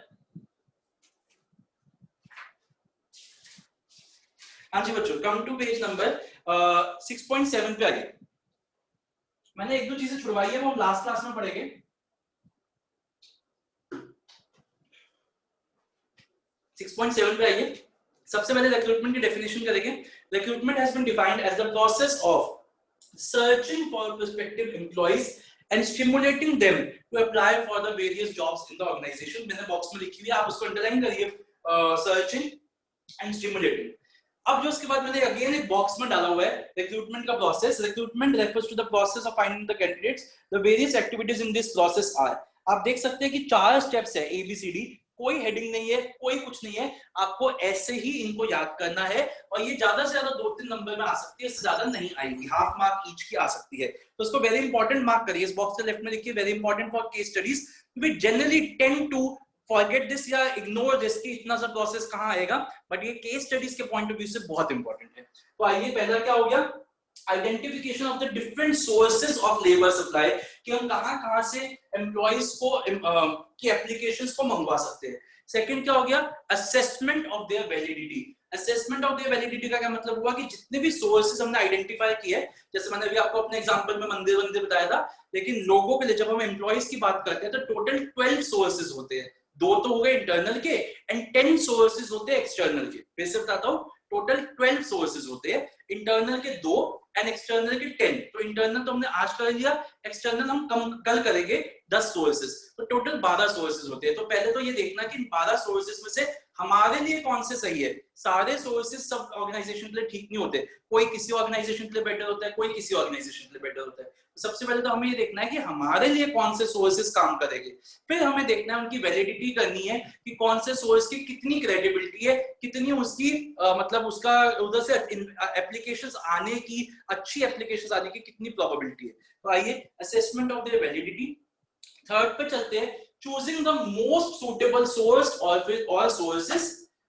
हाँ जी बच्चों, कम टू पेज नंबर 6.7 पे आइए। मैंने 1-2 चीजें छुड़वाई है, वो हम लास्ट क्लास में पढ़ेंगे। 6.7 पे आइए। सबसे पहले रिक्रूटमेंट की डेफिनेशन करेंगे। Recruitment has been defined as the process of searching for prospective employees and stimulating them to apply for the various jobs in the organisation. मैंने बॉक्स में लिखी हुई है, आप उसको अंडरलाइन करिए, सर्चिंग एंड स्टिमुलेटिंग। अब जो उसके बाद मैंने अगेन एक बॉक्स में डाला हुआ है रिक्रूटमेंट का process. Recruitment refers to the process of finding the candidates, the various activities in this process are. आप देख सकते हैं कि 4 स्टेप्स है, ABCD, कोई हेडिंग नहीं है, कोई कुछ नहीं है, आपको ऐसे ही इनको याद करना है। और ये ज्यादा से ज्यादा 2-3 नंबर में आ सकती है, इससे ज्यादा नहीं आएगी, हाफ मार्क ईच की आ सकती है। तो इसको वेरी इंपॉर्टेंट मार्क करिए, इस बॉक्स के लेफ्ट में लिखिए, very important for case studies, we generally tend to forget this या इग्नोर दिस कि इतना सा प्रोसेस कहाँ आएगा, बट ये केस स्टडीज के पॉइंट ऑफ व्यू से बहुत इंपॉर्टेंट है। तो आइए पहला क्या हो गया, identification of the different sources of labour supply, कि हम कहाँ से एम्प्लॉइज को की एप्लीकेशंस को मंगवा सकते हैं। सेकंड क्या हो गया, assessment of their validity. Assessment of their validity का क्या मतलब हुआ कि जितने भी सोर्सेज हमने आइडेंटिफाई किए, जैसे मैंने अभी आपको अपने एग्जांपल में मंदिर बताया था, लेकिन लोगों के लिए जब हम एम्प्लॉइज की बात करते हैं तो टोटल 12 सोर्सेज होते हैं। 2 तो हो गए इंटरनल के एंड 10 सोर्सेज होते हैं एक्सटर्नल के। फिर से बताता हूँ, टोटल 12 सोर्सेज होते हैं, इंटरनल के 2 एंड एक्सटर्नल के 10। तो इंटरनल तो हमने आज कर लिया, एक्सटर्नल हम कल करेंगे 10 सोर्सेज, तो टोटल 12 सोर्सेज होते हैं। तो पहले तो ये देखना कि इन 12 सोर्सेज में से हमारे लिए कौन से सही है। सारे सोर्सेज सब ऑर्गेनाइजेशन के लिए ठीक नहीं होते, कोई किसी ऑर्गेनाइजेशन के लिए बेटर होता है, कोई किसी ऑर्गेनाइजेशन के लिए बेटर होता है। तो सबसे पहले तो हमें ये देखना है कि हमारे लिए कौन से सोर्सेज काम करेंगे, फिर हमें देखना है उनकी वैलिडिटी करनी है कि कौन से सोर्स की कितनी क्रेडिबिलिटी है, कितनी उसकी मतलब उसका उधर से एप्लीकेशंस आने की, अच्छी एप्लीकेशंस आने की कितनी प्रोबेबिलिटी है। तो आइए assessment of their validity. Third पे चलते हैं, choosing the most suitable source और सोर्सेस।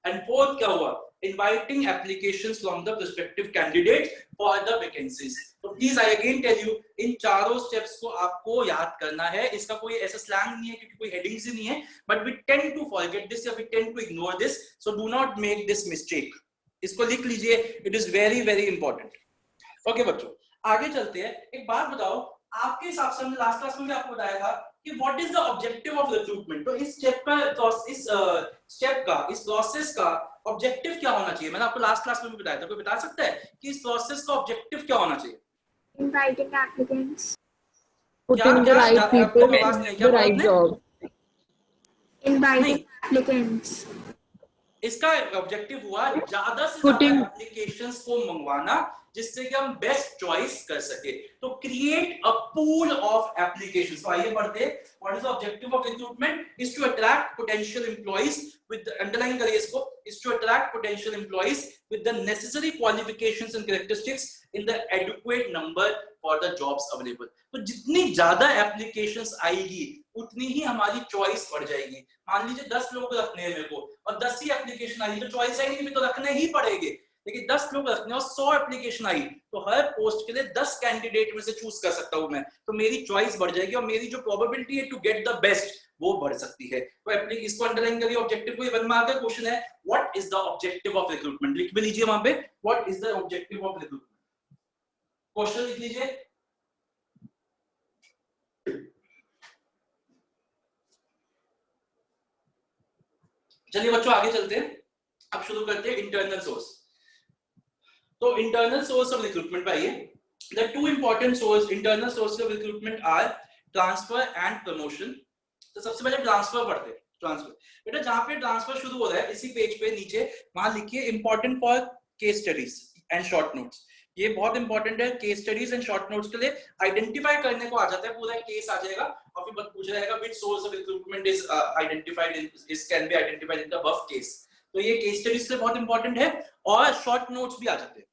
एंड फोर्थ क्या हुआ, inviting applications from the prospective candidates for the vacancies. तो please I again tell you, इन चारों स्टेप्स को आपको याद करना है। इसका कोई ऐसा स्लैंग नहीं है क्योंकि कोई हेडिंग्स ही नहीं है, but we tend to forget this या we tend to ignore this, so do not make this mistake. इसको लिख लीजिए, it is very very important. Okay बच्चों, आगे चलते हैं। एक बात बताओ, आपके हिसाब से हमने लास्ट क्लास में भी आपको बताया था कि what is the objective of recruitment. तो इस स्टेप का, इस स्टेप का, इस प्रोसेस का ऑब्जेक्टिव क्या होना चाहिए? मैंने आपको लास्ट क्लास में भी बताया था, कोई बता सकता है कि इस प्रोसेस का ऑब्जेक्टिव क्या होना चाहिए? Inviting applicants. Putting the right people in the right job. Inviting applicants. इसका ऑब्जेक्टिव हुआ ज्यादा से ज्यादा एप्लीकेशंस को मंगवाना, जिससे कि हम बेस्ट चॉइस कर सके। तो create a pool of applications. तो आइए बढ़ते हैं, what is the objective of recruitment? Is to attract potential employees with, underline करिए इसको, is to attract potential employees with the necessary qualifications and characteristics in the adequate number for the jobs available. तो जितनी ज्यादा applications आएगी उतनी ही हमारी choice बढ़ जाएगी। मान लीजिए 10 लोग रखने हैं मेरे को और 10 ही एप्लीकेशन आई, तो चॉइस है नहीं, तो रखने ही पड़ेंगे। लेकिन 10 लोग रखने और 100 एप्लीकेशन आई, तो हर पोस्ट के लिए 10 कैंडिडेट में से चूज कर सकता हूं मैं, तो मेरी चॉइस बढ़ जाएगी और मेरी जो प्रोबेबिलिटी है टू गेट द बेस्ट वो बढ़ सकती है। तो इसको अंडरलाइन करिए, ऑब्जेक्टिव को। 1 मार्क का क्वेश्चन है, what is the objective of recruitment? लिख भी लीजिए वहां पे, what is the objective of recruitment, question लिख लीजिए। चलिए बच्चों आगे चलते हैं, अब शुरू करते हैं इंटरनल सोर्स। तो इंटरनल सोर्स ऑफ रिक्रूटमेंट पाइए, the two important source, internal source of recruitment are transfer and promotion. तो सबसे पहले ट्रांसफर पढ़ते हैं। ट्रांसफर, बेटा जहां पे ट्रांसफर शुरू हो रहा है इसी पेज पे नीचे वहां लिखिए important for case studies and short notes. ये बहुत इंपॉर्टेंट है, case studies and short notes के लिए आइडेंटिफाई करने को आ जाता है, पूरा केस आ जाएगा और फिर पूछ जाएगा which source of recruitment is identified in, is can be identified in the above case. तो ये केस स्टडीज के लिए बहुत इंपॉर्टेंट है और शॉर्ट नोट्स भी आ जाते हैं।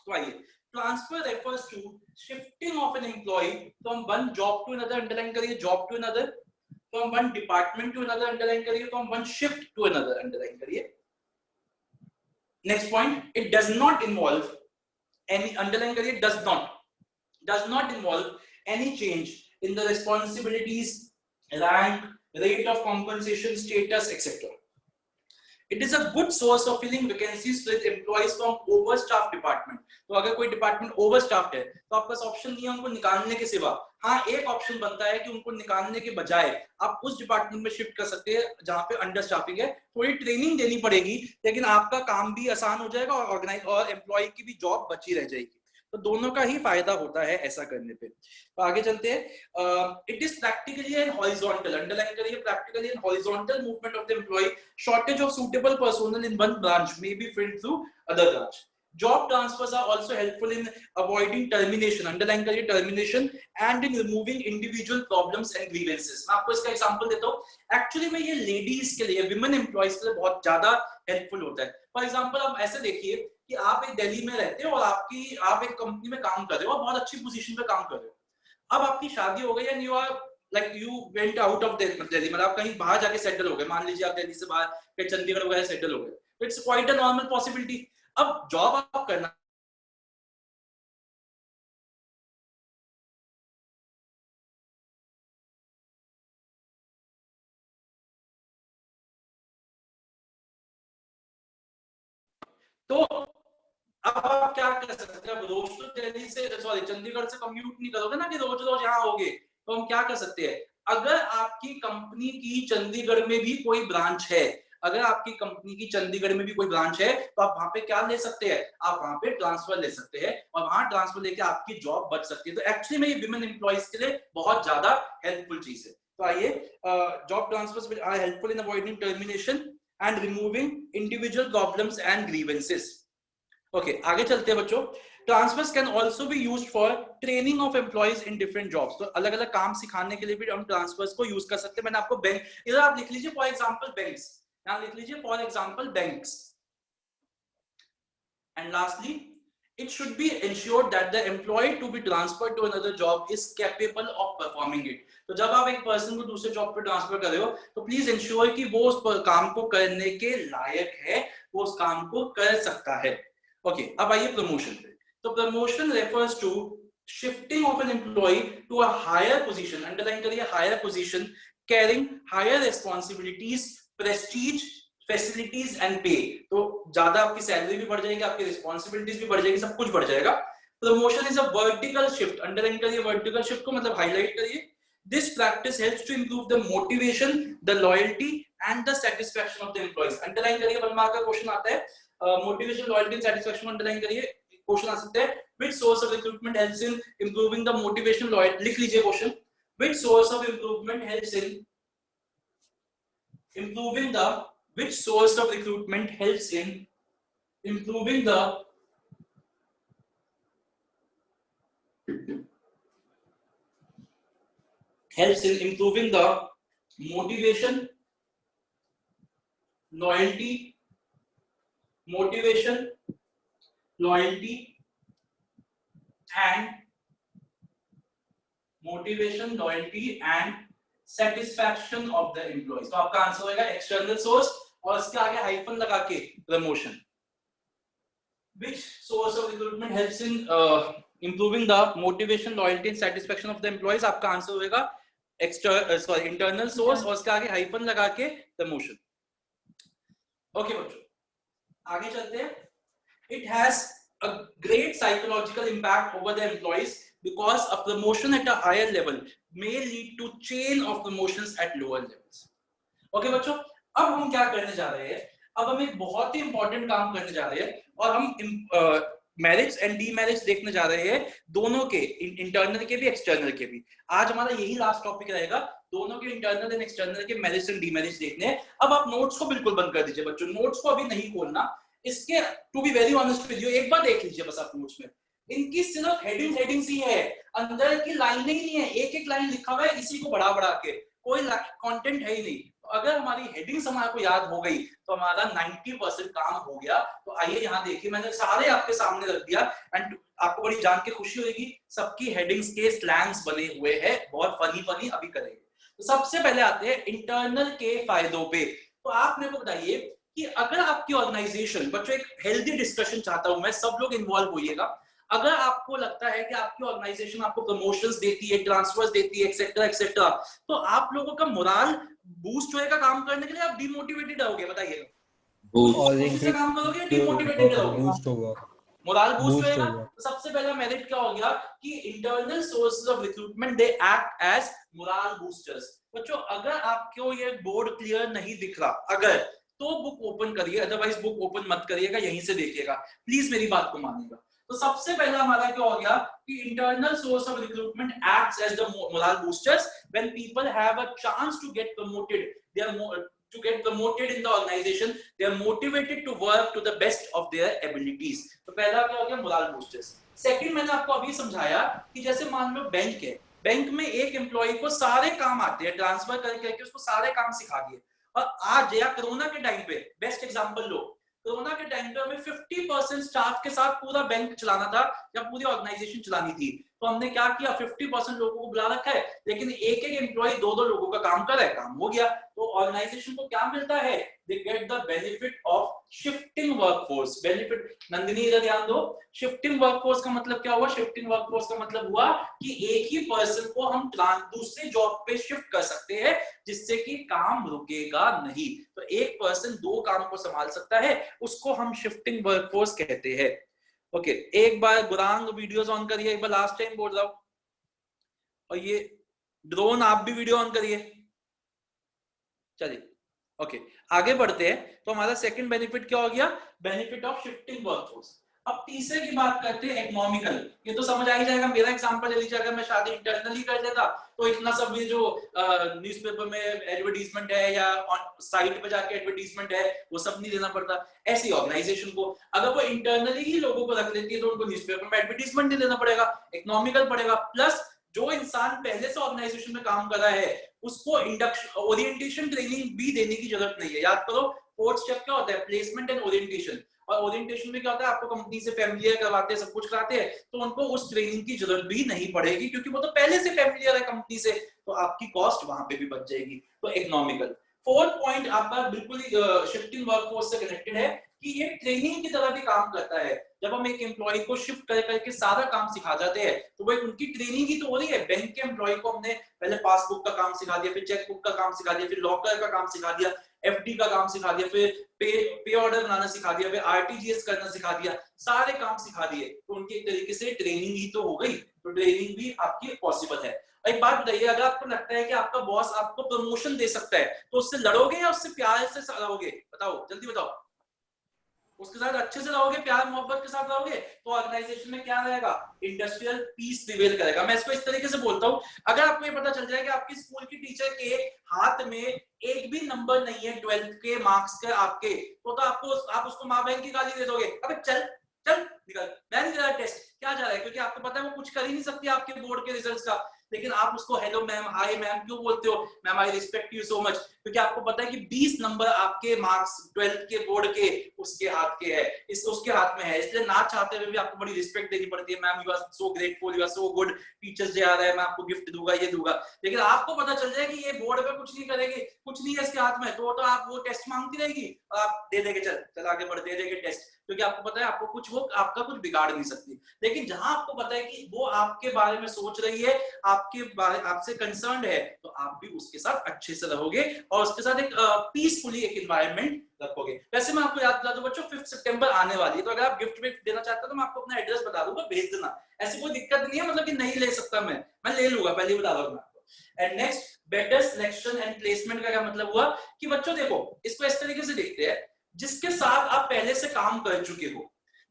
तो आइए, transfer refers to shifting of an employee from one job to another, underline करिए job to another, from one department to another, underline करिए, from one shift to another, underline करिए। Next point, it does not involve any, underline करिए, does not involve any change in the responsibilities, rank, rate of compensation, status, etc. It is a good source of filling vacancies with employees from overstaffed department. तो अगर कोई department ओवरस्टाफ्ड है तो आपके पास option नहीं है उनको निकालने के सिवा। हाँ, एक ऑप्शन बनता है कि उनको निकालने के बजाय आप उस डिपार्टमेंट में शिफ्ट कर सकते हैं जहां पे अंडर स्टाफिंग है। थोड़ी ट्रेनिंग देनी पड़ेगी लेकिन आपका काम भी आसान हो जाएगा और ऑर्गेनाइज और एम्प्लॉय की भी जॉब बची रह जाएगी। तो दोनों का ही फायदा होता है ऐसा करने पे। तो आगे चलते हैं, it is practically and horizontal, underline करिए, practically and horizontal movement of the employee, shortage of suitable personnel in one branch may be filled through other branch. Job transfers are also helpful in avoiding termination, underline करिए termination, and in removing individual problems and grievances. मैं आपको इसका example देता हूँ, actually में ये ladies के लिए, विमेन एम्प्लॉइज के लिए बहुत ज्यादा हेल्पफुल होता है। फॉर एग्जांपल आप ऐसे देखिए कि आप एक दिल्ली में रहते हो और आप एक कंपनी में काम कर रहे हो और बहुत अच्छी पोजीशन पे काम कर रहे हो। अब आपकी शादी हो गई and you are like you went out of Delhi, मतलब आप कहीं बाहर जाके सेटल हो गए, मान लीजिए आप दिल्ली से बाहर फिर चंडीगढ़ वगैरह सेटल हो गए, it's quite a normal possibility. अब जॉब आप करना तो अब आप क्या कर सकते हैं, रोज तो दिल्ली से सॉरी चंडीगढ़ से कम्यूट नहीं करोगे ना कि रोज रोज यहाँ होगे, तो हम क्या कर सकते हैं, अगर आपकी कंपनी की चंडीगढ़ में भी कोई ब्रांच है, अगर आपकी कंपनी की चंडीगढ़ में भी कोई ब्रांच है तो आप वहां पे क्या ले सकते हैं, आप वहां पे ट्रांसफर ले सकते हैं और वहां ट्रांसफर लेके आपकी जॉब बच सकती है। तो एक्चुअली में ये विमेन एम्प्लॉइज के लिए बहुत ज्यादा हेल्पफुल चीज है। तो आइए, job transfers are helpful in avoiding termination and removing individual problems and grievances. Okay, आगे चलते हैं बच्चों। Transfers can also be used for training of employees in different jobs. तो अलग अलग काम सिखाने के लिए भी हम ट्रांसफर्स को यूज कर सकते हैं। मैंने आपको बैंक, इधर आप लिख लीजिए फॉर एग्जांपल बैंक्स, यहां लिख लीजिए for example banks. And lastly, it should be ensured that the employee to be transferred to another job is capable of performing it। तो जब आप एक पर्सन को दूसरे जॉब पे ट्रांसफर कर रहे हो तो प्लीज इंश्योर कि वो उस काम को करने के लायक है, वो उस काम को कर सकता है। ओके, अब आइए प्रमोशन पे। तो promotion refers to shifting of an employee to a higher position, underline करिए higher position, carrying higher responsibilities, prestige, facilities and pay. तो ज्यादा आपकी सैलरी भी बढ़ जाएगी, आपकी रिस्पांसिबिलिटीज भी बढ़ जाएगी, सब कुछ बढ़ जाएगा। Promotion is a vertical shift, underline करिए वर्टिकल शिफ्ट को, मतलब हाईलाइट करिए। This practice helps to improve the motivation, the loyalty and the satisfaction of the employees। Underline करिए, 1 मार्क का क्वेश्चन आता है, motivation, loyalty and satisfaction underline करिए, question आ सकते हैं। Which source of recruitment helps in improving the motivation, loyalty, लिख लीजिए question. Which source of improvement helps in improving the, which source of recruitment helps in improving the motivation, loyalty, and satisfaction of the employees। तो आपका answer होगा external source और इसके आगे hyphen लगा के promotion. Which source of recruitment helps in improving the motivation, loyalty and satisfaction of the employees? आपका answer होगा इंटरनल सोर्स और इसके आगे हाइफन लगा के प्रमोशन। ओके बच्चों, आगे चलते हैं। It has a great psychological impact over the employees because a promotion at a higher level may lead to chain of promotions at lower levels। Okay बच्चों, अब हम क्या करने जा रहे हैं, अब हम एक बहुत ही इंपॉर्टेंट काम करने जा रहे हैं और हम मैरिज एंड डीमैरिज देखने जा रहे हैं, दोनों के, इंटरनल के भी एक्सटर्नल के भी। आज हमारा यही लास्ट टॉपिक रहेगा, दोनों के इंटरनल एंड एक्सटर्नल के मैरिज एंड डीमैरिज देखने हैं। अब आप नोट्स को बिल्कुल बंद कर दीजिए बच्चों, नोट्स को अभी नहीं खोलना। इसके to be very honest with you, एक बार देख लीजिए बस आप नोट्स में, इनकी सिर्फ हेडिंग्स ही है, अंदर की लाइनें ही नहीं है, एक एक लाइन लिखा हुआ है इसी को बढ़ा बढ़ा के, कोई कंटेंट है ही नहीं। अगर हमारी हेडिंग्स हमारे को याद हो गई तो हमारा 90% काम हो गया। तो आइए यहाँ देखिए, मैंने सारे आपके सामने रख दिया एंड आपको बड़ी जान के खुशी होगी, सबकी हेडिंग्स के स्लैंग्स बने हुए हैं, बहुत फनी अभी करेंगे। तो सबसे पहले आते हैं इंटरनल के फायदों पे। तो आप मेरे को बताइए कि अगर आपकी ऑर्गेनाइजेशन, बच्चों एक हेल्दी डिस्कशन चाहता हूं मैं, सब लोग इन्वॉल्व होइएगा। अगर आपको लगता है कि आपकी ऑर्गेनाइजेशन आपको प्रमोशंस देती है, ट्रांसफर्स देती है, एक्सेट्रा एक्सेट्रा, तो आप लोगों का मोराल बूस्ट होएगा काम करने के लिए, आप डिमोटिवेटेड रहोगे? बताइए, से काम करोगे डिमोटिवेटेड रहोगे? मोरल बूस्ट होएगा। तो सबसे पहला मेरिट क्या हो गया कि internal sources of recruitment they act as moral boosters. बच्चों अगर आपको ये बोर्ड क्लियर नहीं दिख रहा, अगर तो बुक ओपन करिए, अदरवाइज बुक ओपन मत करिएगा, यहीं से देखिएगा, प्लीज मेरी बात को मानिएगा। तो सबसे पहला हमारा क्या हो गया कि internal source of recruitment acts as the moral boosters when people have a chance to get promoted, they are to get promoted in the organization, they are motivated to work to the best of their abilities। तो पहला क्या हो गया moral boosters. Second, मैंने आपको अभी समझाया कि जैसे मान लो बैंक है, बैंक में एक एम्प्लॉय को सारे काम आते हैं, ट्रांसफर करके उसको सारे काम सिखा दिए, और आज या कोरोना के टाइम पे बेस्ट एग्जांपल लो, कोरोना के टाइम पे हमें 50% स्टाफ के साथ पूरा बैंक चलाना था या पूरी ऑर्गेनाइजेशन चलानी थी। तो हमने क्या किया, 50% लोगों को बुला रखा है, लेकिन एक एक एम्प्लॉय 2-2 लोगों का काम कर रहा है, काम हो गया। तो ऑर्गेनाइजेशन को क्या मिलता है, they get the benefit of shifting workforce. Benefit, Nandini इधर ध्यान दो, शिफ्टिंग वर्कफोर्स का मतलब क्या हुआ, शिफ्टिंग वर्कफोर्स का मतलब हुआ कि एक ही पर्सन को हम दूसरे जॉब पे शिफ्ट कर सकते हैं, जिससे कि काम रुकेगा नहीं। तो एक पर्सन 2 काम को संभाल सकता है, उसको हम शिफ्टिंग वर्कफोर्स कहते हैं। ओके, एक बार गुरांग वीडियोस ऑन करिए, एक बार लास्ट टाइम बोल रहा हूं, और ये ड्रोन आप भी वीडियो ऑन करिए। चलिए ओके, आगे बढ़ते हैं। तो हमारा सेकंड बेनिफिट क्या हो गया, बेनिफिट ऑफ शिफ्टिंग वर्कफोर्स। अब तीसरे की बात करते हैं, इकोनॉमिकल। ये तो समझ आ ही जाएगा, मेरा एग्जांपल ले लीजिए, अगर मैं शादी इंटरनली कर लेता तो इतना सब ये जो न्यूज़पेपर में एडवर्टाइजमेंट है या साइट पे जाके एडवर्टाइजमेंट है, वो सब नहीं देना पड़ता। ऐसी ऑर्गेनाइजेशन को अगर वो इंटरनली ही लोगों को रख लेती है, तो उनको न्यूज़पेपर में एडवर्टाइजमेंट नहीं देना पड़ेगा, इकोनॉमिकल पड़ेगा। प्लस जो इंसान पहले से ऑर्गेनाइजेशन में काम कर रहा है, उसको इंडक्शन ओरिएंटेशन ट्रेनिंग भी देने की जरूरत नहीं है। याद करो, फोर्थ स्टेप क्या होता है, प्लेसमेंट एंड ओरिएंटेशन। और ओरिएंटेशन में क्या होता है, आपको कंपनी से फैमिलियर करवाते हैं, सब कुछ कराते हैं, तो उनको उस ट्रेनिंग की जरूरत भी नहीं पड़ेगी, क्योंकि वो तो पहले से फैमिलियर है कंपनी से, तो आपकी कॉस्ट वहां पे भी बच जाएगी। तो इकोनॉमिकल। फोर्थ पॉइंट आपका बिल्कुल ही शिफ्टिंग वर्कफोर्स से कनेक्टेड है, कि ये ट्रेनिंग की तरह भी काम करता है। जब हम एक एम्प्लॉय को शिफ्ट कर करके सारा काम सिखा जाते हैं, तो वो उनकी ट्रेनिंग ही तो हो रही है। बैंक के एम्प्लॉय को हमने पहले पासबुक का काम सिखा दिया, फिर चेकबुक का काम सिखा दिया, फिर लॉकर का काम सिखा दिया, एफडी का काम सिखा दिया, फिर पे ऑर्डर बनाना सिखा दिया, फिर आरटीजीएस करना सिखा दिया, सारे काम सिखा दिए। तो उनकी एक तरीके से ट्रेनिंग ही तो हो गई। तो ट्रेनिंग भी आपकी पॉसिबल है। एक बात बताइए, अगर आपको लगता है कि आपका बॉस आपको प्रमोशन दे सकता है, तो उससे लड़ोगे या उससे प्यार से रहोगे? बताओ, जल्दी बताओ। उसके साथ अच्छे से रहोगे, प्यार मोहब्बत के साथ रहोगे, तो ऑर्गेनाइजेशन में क्या रहेगा, इंडस्ट्रियल पीस प्रिवेल करेगा। मैं इसको इस तरीके से बोलता हूं, अगर आपको ये पता चल जाए कि आपकी स्कूल की टीचर के हाथ में एक भी नंबर नहीं है 12th के मार्क्स के आपके, तो आप उसको माँ बहन की गाली दे दोगे, अबे चल चल निकल, मैं नहीं दे रहा टेस्ट। क्या जा रहा है, क्योंकि आपको पता है वो कुछ कर ही नहीं सकती आपके बोर्ड के रिजल्ट्स का, लेकिन आप उसको हेलो मैम, हाय मैम क्यों बोलते हो, ma'am I respect you so much, क्योंकि आपको पता है कि 20 नंबर आपके मार्क्स 12th के बोर्ड के उसके हाथ के है, उसके हाथ में है, इसलिए ना चाहते हुए भी आपको बड़ी रिस्पेक्ट देनी पड़ती है। Ma'am you are so grateful, you are so good, teachers day आ रहा है, मैं आपको गिफ्ट दूंगा, ये दूंगा। लेकिन आपको पता चल जाए कि ये बोर्ड पे कुछ नहीं करेगी, कुछ नहीं है इसके हाथ में, तो आप वो टेस्ट मांगती रहेगी और आप दे देंगे, चल आगे बढ़, दे देंगे टेस्ट, क्योंकि आपको पता है आपको कुछ वो आपका कुछ बिगाड़ नहीं सकती। लेकिन जहां आपको पता है कि वो आपके बारे में सोच रही है, आपके बारे आपसे कंसर्न्ड है, तो आप भी उसके साथ अच्छे से रहोगे और उसके साथ एक पीसफुली एक एनवायरनमेंट रखोगे। वैसे मैं आपको याद दिला दूं बच्चों, 5 सितंबर आने वाली है, तो अगर आप गिफ्ट देना चाहते हो तो मैं आपको अपना एड्रेस बता दूंगा, भेज देना। ऐसी कोई दिक्कत नहीं है, मतलब कि नहीं ले सकता मैं ले लूंगा, पहले बता रहा हूं मैं आपको। And next, better selection and placement का क्या मतलब हुआ, कि बच्चों देखो इसको इस तरीके से देखते हैं, जिसके साथ आप पहले से काम कर चुके हो,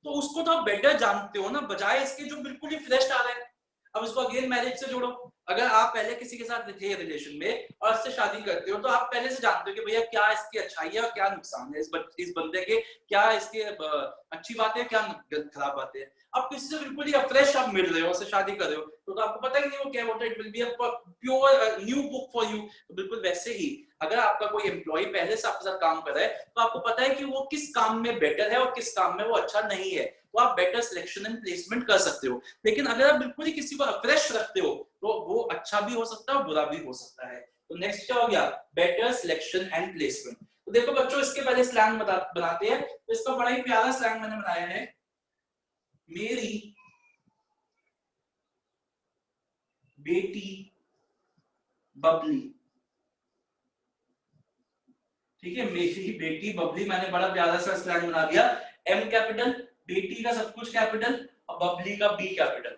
तो उसको तो आप बेटर जानते हो ना, बजाय इसके जो बिल्कुल ही फ्रेश आ रहा है। अब इसको अगेन मैरिज से जोड़ो, अगर आप पहले किसी के साथ थे रिलेशन में और इससे शादी करते हो, तो आप पहले से जानते हो कि भैया क्या इसकी अच्छाई है और क्या नुकसान है, इस बंदे के क्या इसके अच्छी बातें क्या खराब बातें हैं। अब किसी से बिल्कुल ही फ्रेश आप मिल रहे हो, उससे शादी कर रहे हो, तो आपको पता ही नहीं वो क्या होता है, it will be a pure new book for you. बिल्कुल वैसे ही अगर आपका कोई एम्प्लॉय पहले से आपके साथ काम कर रहा है, तो आपको पता है कि वो किस काम में बेटर है और किस काम में वो अच्छा नहीं है, तो आप बेटर सिलेक्शन एंड प्लेसमेंट कर सकते हो। लेकिन अगर आप बिल्कुल ही किसी को फ्रेश रखते हो, तो वो अच्छा भी हो सकता है और बुरा भी हो सकता है। तो नेक्स्ट क्या हो गया, बेटर सिलेक्शन एंड प्लेसमेंट। तो देखो बच्चों, इसके पहले स्लैंग बनाते हैं, तो इसका बड़ा ही प्यारा स्लैंग मैंने बनाया है, मेरी बेटी बबली। ठीक है, मेरी बेटी बबली, मैंने बड़ा प्यारा सा स्लैंग बना दिया। एम कैपिटल, बेटी का सब कुछ कैपिटल और बबली का बी कैपिटल।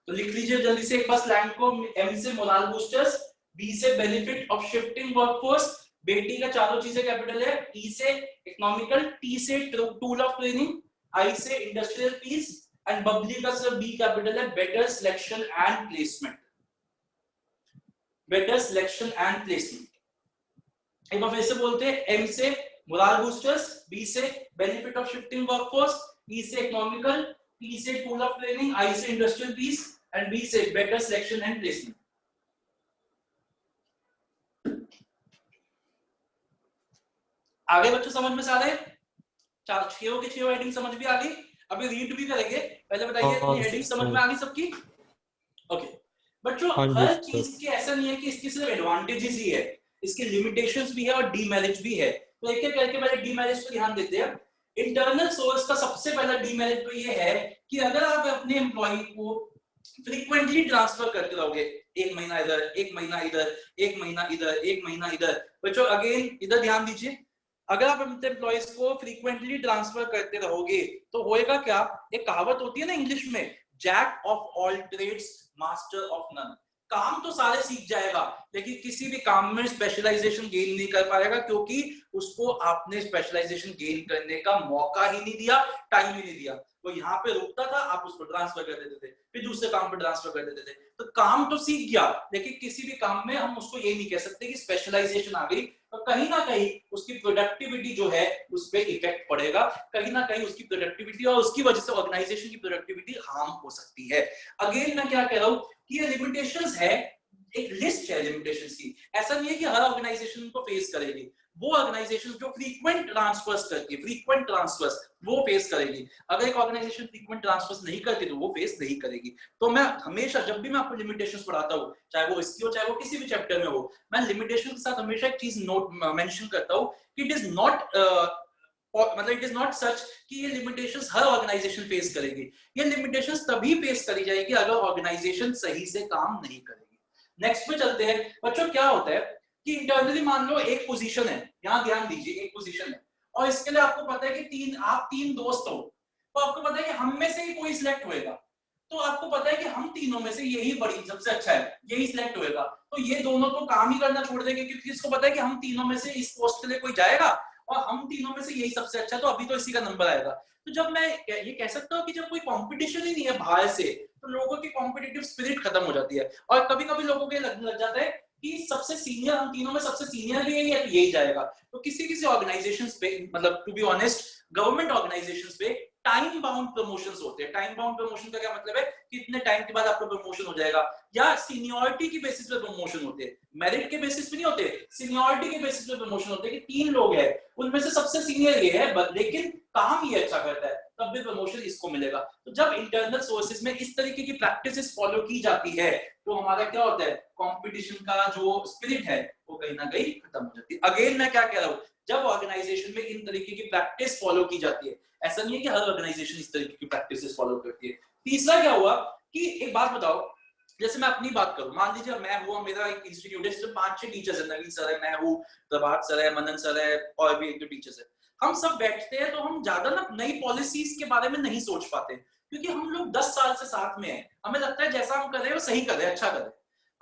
तो लिख लीजिए जल्दी से एक बार स्लैंग को। एम से मोरल बूस्टर्स, बी से बेनिफिट ऑफ शिफ्टिंग वर्कफोर्स, बेटी का चारों चीजें कैपिटल है, ई से इकोनॉमिकल, टी से टूल ऑफ ट्रेनिंग, आई से इंडस्ट्रियल पीस एंड बबली का सिर्फ बी कैपिटल है, better selection and placement. Better selection and placement. एक बार फिर से बोलते हैं, एम से मोरल बूस्टर्स, बी से बेनिफिट ऑफ शिफ्टिंग वर्कफोर्स, ई से इकोनॉमिकल, टी से टूल ऑफ ट्रेनिंग, आई से इंडस्ट्रियल पीस एंड बी से बेटर सिलेक्शन एंड प्लेसमेंट। आगे बच्चों समझ में आ रहे हैं? छह की छह हेडिंग समझ भी आ गई। अभी रीड भी करेंगे, पहले बताइए अपनी हेडिंग समझ में आ गई सबकी? ओके बच्चों, हाँ जी हर सर। चीज के ऐसा नहीं है कि इसकी सिर्फ एडवांटेजेस ही है, इसके लिमिटेशंस भी है और डीमेरिट भी है। तो एक एक करके पहले डीमेरिट्स पे ध्यान देते हैं। इंटरनल सोर्स का सबसे पहला डीमेरिट तो ये है कि अगर आप अपने एम्प्लॉय को फ्रीक्वेंटली ट्रांसफर करते रहोगे, एक महीना इधर, एक महीना इधर, एक महीना इधर, एक महीना इधर, बच्चों अगेन इधर ध्यान दीजिए, अगर आप अपने एम्प्लॉयज को फ्रीक्वेंटली ट्रांसफर करते रहोगे तो होएगा क्या, एक कहावत होती है ना इंग्लिश में, jack of all trades master of none. काम तो सारे सीख जाएगा लेकिन किसी भी काम में स्पेशलाइजेशन गेन नहीं कर पाएगा, क्योंकि उसको आपने स्पेशलाइजेशन गेन करने का मौका ही नहीं दिया, टाइम ही नहीं दिया। वो यहाँ पे रुकता था, आप उसको ट्रांसफर कर देते थे, फिर दूसरे काम पे ट्रांसफर कर देते थे। तो काम तो सीख गया लेकिन किसी भी काम में हम उसको ये नहीं कह सकते कि स्पेशलाइजेशन आ गई, तो कहीं ना कहीं उसकी प्रोडक्टिविटी जो है उस पर इफेक्ट पड़ेगा, कहीं ना कहीं उसकी प्रोडक्टिविटी और उसकी वजह से ऑर्गेनाइजेशन की प्रोडक्टिविटी हार्म हो सकती है। अगेन मैं क्या कह रहा हूँ कि ये लिमिटेशंस है, एक लिस्ट है लिमिटेशंस की। ऐसा नहीं है कि हर ऑर्गेनाइजेशन को फेस करेगी, वो ऑर्गेनाइजेशन जो फ्रीक्वेंट ट्रांसफर्स करती है, फ्रीक्वेंट ट्रांसफर्स वो फेस करेगी। अगर एक ऑर्गेनाइजेशन फ्रीक्वेंट ट्रांसफर्स नहीं करती तो वो फेस नहीं करेगी। तो मैं हमेशा जब भी मैं आपको लिमिटेशंस पढ़ाता हूँ, चाहे वो इसकी हो चाहे वो किसी भी चैप्टर में हो, मैं लिमिटेशन के साथ हमेशा एक चीज नोट मेंशन करता हूँ कि इट इज नॉट मतलब इट इज नॉट सच कि ये लिमिटेशंस हर ऑर्गेनाइजेशन फेस करेगी। ये लिमिटेशंस तभी फेस करी जाएगी अगर ऑर्गेनाइजेशन सही से काम नहीं करेगी। नेक्स्ट पे चलते हैं बच्चों। क्या होता है कि इंटरनली मान लो एक पोजीशन है, यहां ध्यान दीजिए, एक पोजीशन है और इसके लिए आपको पता है कि आप तीन दोस्त हो, तो आपको पता है कि हम में से ही कोई सिलेक्ट होएगा, तो आपको पता है कि हम तीनों में से यही बड़ी सबसे अच्छा है, यही सिलेक्ट होएगा। तो ये दोनों तो काम ही करना छोड़ देंगे क्योंकि इसको पता है कि हम तीनों में से इस पोस्ट के लिए कोई जाएगा और हम तीनों में से यही सबसे अच्छा, तो अभी तो इसी का नंबर आएगा। तो जब मैं ये कह सकता हूँ कि जब कोई कंपटीशन ही नहीं है बाहर से, तो लोगों की कॉम्पिटिटिव स्पिरिट खत्म हो जाती है और कभी कभी लोगों के लगने लग जाता है कि सबसे सीनियर, हम तीनों में सबसे सीनियर भी यही है तो यही जाएगा। तो किसी किसी ऑर्गेनाइजेशंस पे, मतलब to be honest government organisations पे टाइम बाउंड प्रमोशंस होते हैं। टाइम बाउंड प्रमोशन का क्या मतलब है कि इतने टाइम के बाद आपका प्रमोशन हो जाएगा, या सीनियरिटी की बेसिस पे प्रमोशन होते हैं, मेरिट के बेसिस पे नहीं होते, सीनियरिटी के बेसिस पे प्रमोशन होते हैं कि तीन लोग हैं उनमें से सबसे सीनियर ये है लेकिन काम ये अच्छा करता है, तब भी प्रमोशन इसको मिलेगा। तो जब इंटरनल सोर्सेज में इस तरीके की प्रैक्टिसेस फॉलो की जाती है तो हमारा क्या होता है, कंपटीशन का जो स्पिरिट है वो कहीं ना कहीं खत्म हो जाती है। अगेन मैं क्या कह रहा हूँ, जब ऑर्गेनाइजेशन में इन तरीके की प्रैक्टिस फॉलो की जाती है, ऐसा नहीं है कि हर ऑर्गेनाइजेशन इस तरीके की प्रैक्टिसेस फॉलो करती है। तीसरा क्या हुआ कि एक बात बताओ, जैसे मैं अपनी बात करूं, मान लीजिए मैं हुआ, मेरा एक इंस्टीट्यूट है जिसमें 5-6 टीचर्स हैं, नवीन सर है, मैं हूँ, प्रभात सर है, मनन सर है और भी एक दो टीचर्स है। हम सब बैठते हैं तो हम ज्यादा ना नई पॉलिसीज के बारे में नहीं सोच पाते क्योंकि हम लोग 10 साल से साथ में हैं, हमें लगता है जैसा हम कर रहे हैं वो सही कर रहे हैं, अच्छा कर रहे हैं।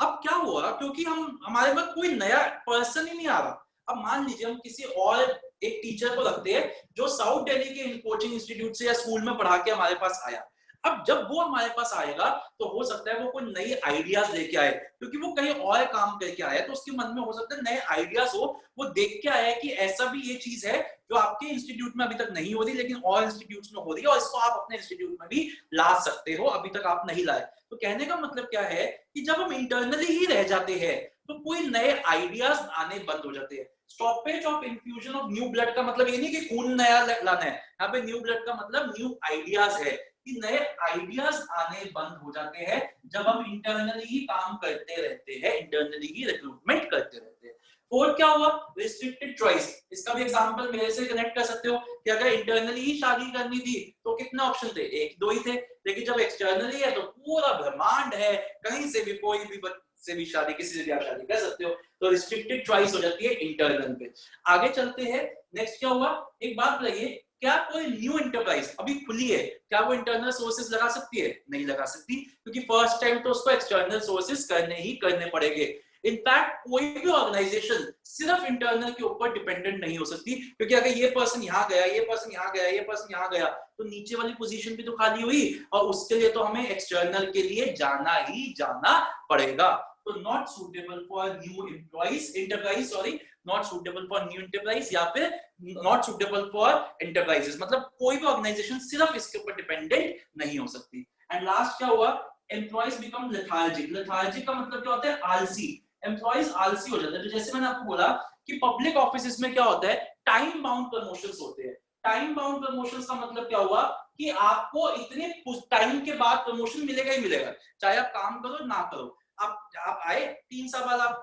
अब क्या हुआ, क्योंकि हम हमारे में कोई नया पर्सन ही नहीं आ रहा। अब मान लीजिए हम किसी और एक टीचर को रखते हैं जो साउथ दिल्ली के कोचिंग इंस्टीट्यूट से या स्कूल में पढ़ा के हमारे पास आया। अब जब वो हमारे पास आएगा तो हो सकता है वो कोई नई आइडियाज लेके आए, क्योंकि वो कहीं और काम करके आया तो उसके मन में हो सकता है नए आइडियाज हो, वो देख के आया कि ऐसा भी ये चीज है जो आपके इंस्टीट्यूट में अभी तक नहीं हो रही लेकिन और इंस्टीट्यूट्स में हो रही है और इसको आप अपने इंस्टीट्यूट में भी ला सकते हो, अभी तक आप नहीं लाए। तो कहने का मतलब क्या है कि जब हम इंटरनली ही रह जाते हैं तो कोई नए आइडियाज आने बंद हो जाते हैं। Stoppage of infusion of new blood का मतलब ये नहीं कि खून नया लाना है, यहाँ पे न्यू ब्लड का मतलब न्यू आइडियाज है कि नए आइडियाज आने बंद हो जाते हैं जब हम इंटरनली ही काम करते रहते हैं, इंटरनली ही रिक्रूटमेंट करते रहते हैं। और क्या हुआ, रिस्ट्रिक्टेड चॉइस। इसका भी एग्जांपल मेरे से कनेक्ट कर सकते हो कि अगर इंटरनली ही शादी करनी थी तो कितने ऑप्शन थे, एक दो ही थे, लेकिन जब एक्सटर्नली है तो पूरा ब्रह्मांड है, कहीं से भी कोई भी से भी शादी, किसी से भी आप शादी कर सकते हो। तो रिस्ट्रिक्टेड चॉइस हो जाती है इंटरनल पे। आगे चलते हैं, नेक्स्ट क्या हुआ, एक बात बताइए, क्या कोई न्यू एंटरप्राइज अभी खुली है, क्या वो इंटरनल सोर्सेज लगा सकती है? नहीं लगा सकती, क्योंकि फर्स्ट टाइम तो उसको एक्सटर्नल सोर्सेज करने पड़ेंगे। इनफैक्ट कोई भी ऑर्गेनाइजेशन सिर्फ इंटरनल के ऊपर डिपेंडेंट नहीं हो सकती, क्योंकि अगर ये पर्सन यहाँ गया, ये पर्सन यहाँ गया, ये पर्सन यहाँ गया, तो नीचे वाली पोजीशन भी तो खाली हुई और उसके लिए तो हमें एक्सटर्नल के लिए जाना ही जाना पड़ेगा। तो not suitable for new enterprise, sorry, not suitable for new enterprise या फिर नॉट सूटेबल फॉर एंटरप्राइजेस, मतलब कोई भी ऑर्गेनाइजेशन सिर्फ इसके ऊपर डिपेंडेंट नहीं हो सकती। एंड लास्ट क्या हुआ, एम्प्लॉइज बिकम लेथार्जिक। लेथार्जिक का मतलब क्या होता है, आलसी। एम्प्लॉइज आलसी हो जाते हैं। तो जैसे मैंने आपको बोला कि पब्लिक ऑफिसेज में क्या होता है, टाइम बाउंड प्रमोशंस होते हैं। टाइम बाउंड प्रमोशन का मतलब क्या हुआ कि आपको इतने टाइम के बाद प्रमोशन मिलेगा ही मिलेगा, चाहे आप काम करो ना करो। आप आए 3 साल बाद आप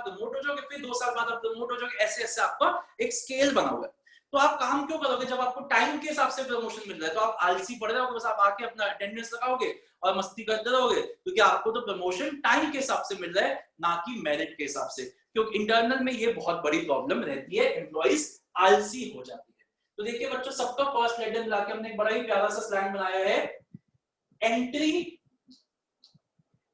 प्रमोट हो जाओगे, फिर 2 साल बाद आप प्रमोट हो जाओगे, ऐसे ऐसे आपका एक स्केल बना हुआ है। तो आप काम क्यों करोगे जब आपको टाइम के हिसाब से प्रमोशन मिल रहा है? तो आप आलसी पड़ जाओगे, बस आप आके अपना अटेंडेंस लगाओगे और मस्ती करते रहोगे, क्योंकि आपको तो प्रमोशन टाइम के हिसाब से मिल रहा है, ना कि मेरिट के हिसाब से। क्योंकि इंटरनल में ये बहुत बड़ी प्रॉब्लम रहती है, एम्प्लॉइज आलसी हो जाती है। तो देखिए बच्चों, सबका फर्स्ट लेटर मिला के हमने एक बड़ा ही प्यारा सा स्लैंग बनाया है, entry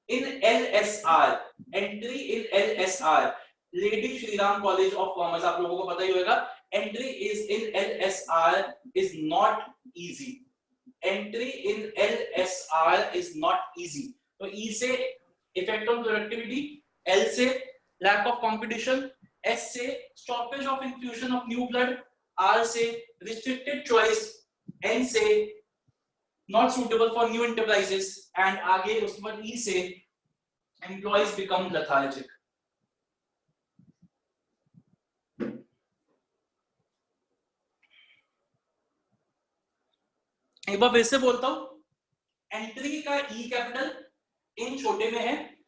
in LSR, entry in LSR, lady Shriram college of commerce, आप लोगों को पता ही होगा, entry is in LSR is not easy, entry in LSR is not easy. तो E से इफेक्ट ऑन प्रोडक्टिविटी, L से लैक ऑफ कंपटीशन, S से stoppage of infusion of new blood, R से रिस्ट्रिक्टेड चॉइस, N से not suitable for new enterprises, and आगे उसके बाद E से employees become lethargic। एक बार फिर से बोलता हूं, एंट्री का E कैपिटल इन छोटे में है,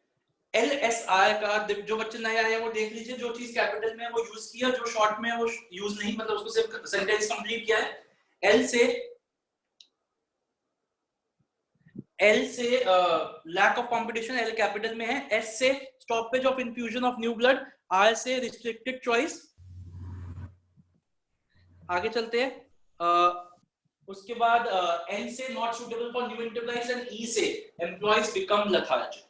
LSR का जो बच्चे नए आए हैं वो देख लीजिए, जो चीज कैपिटल में है वो यूज किया, जो शॉर्ट में है वो यूज नहीं, मतलब उसको सिर्फ सेंटेंस कंप्लीट किया है। L से lack of competition, L capital में है। S से stoppage of infusion of new blood, R से रिस्ट्रिक्टेड चॉइस। आगे चलते हैं, उसके बाद N से not suitable for new enterprise, and E से एम्प्लॉइज बिकम लेथार्जिक।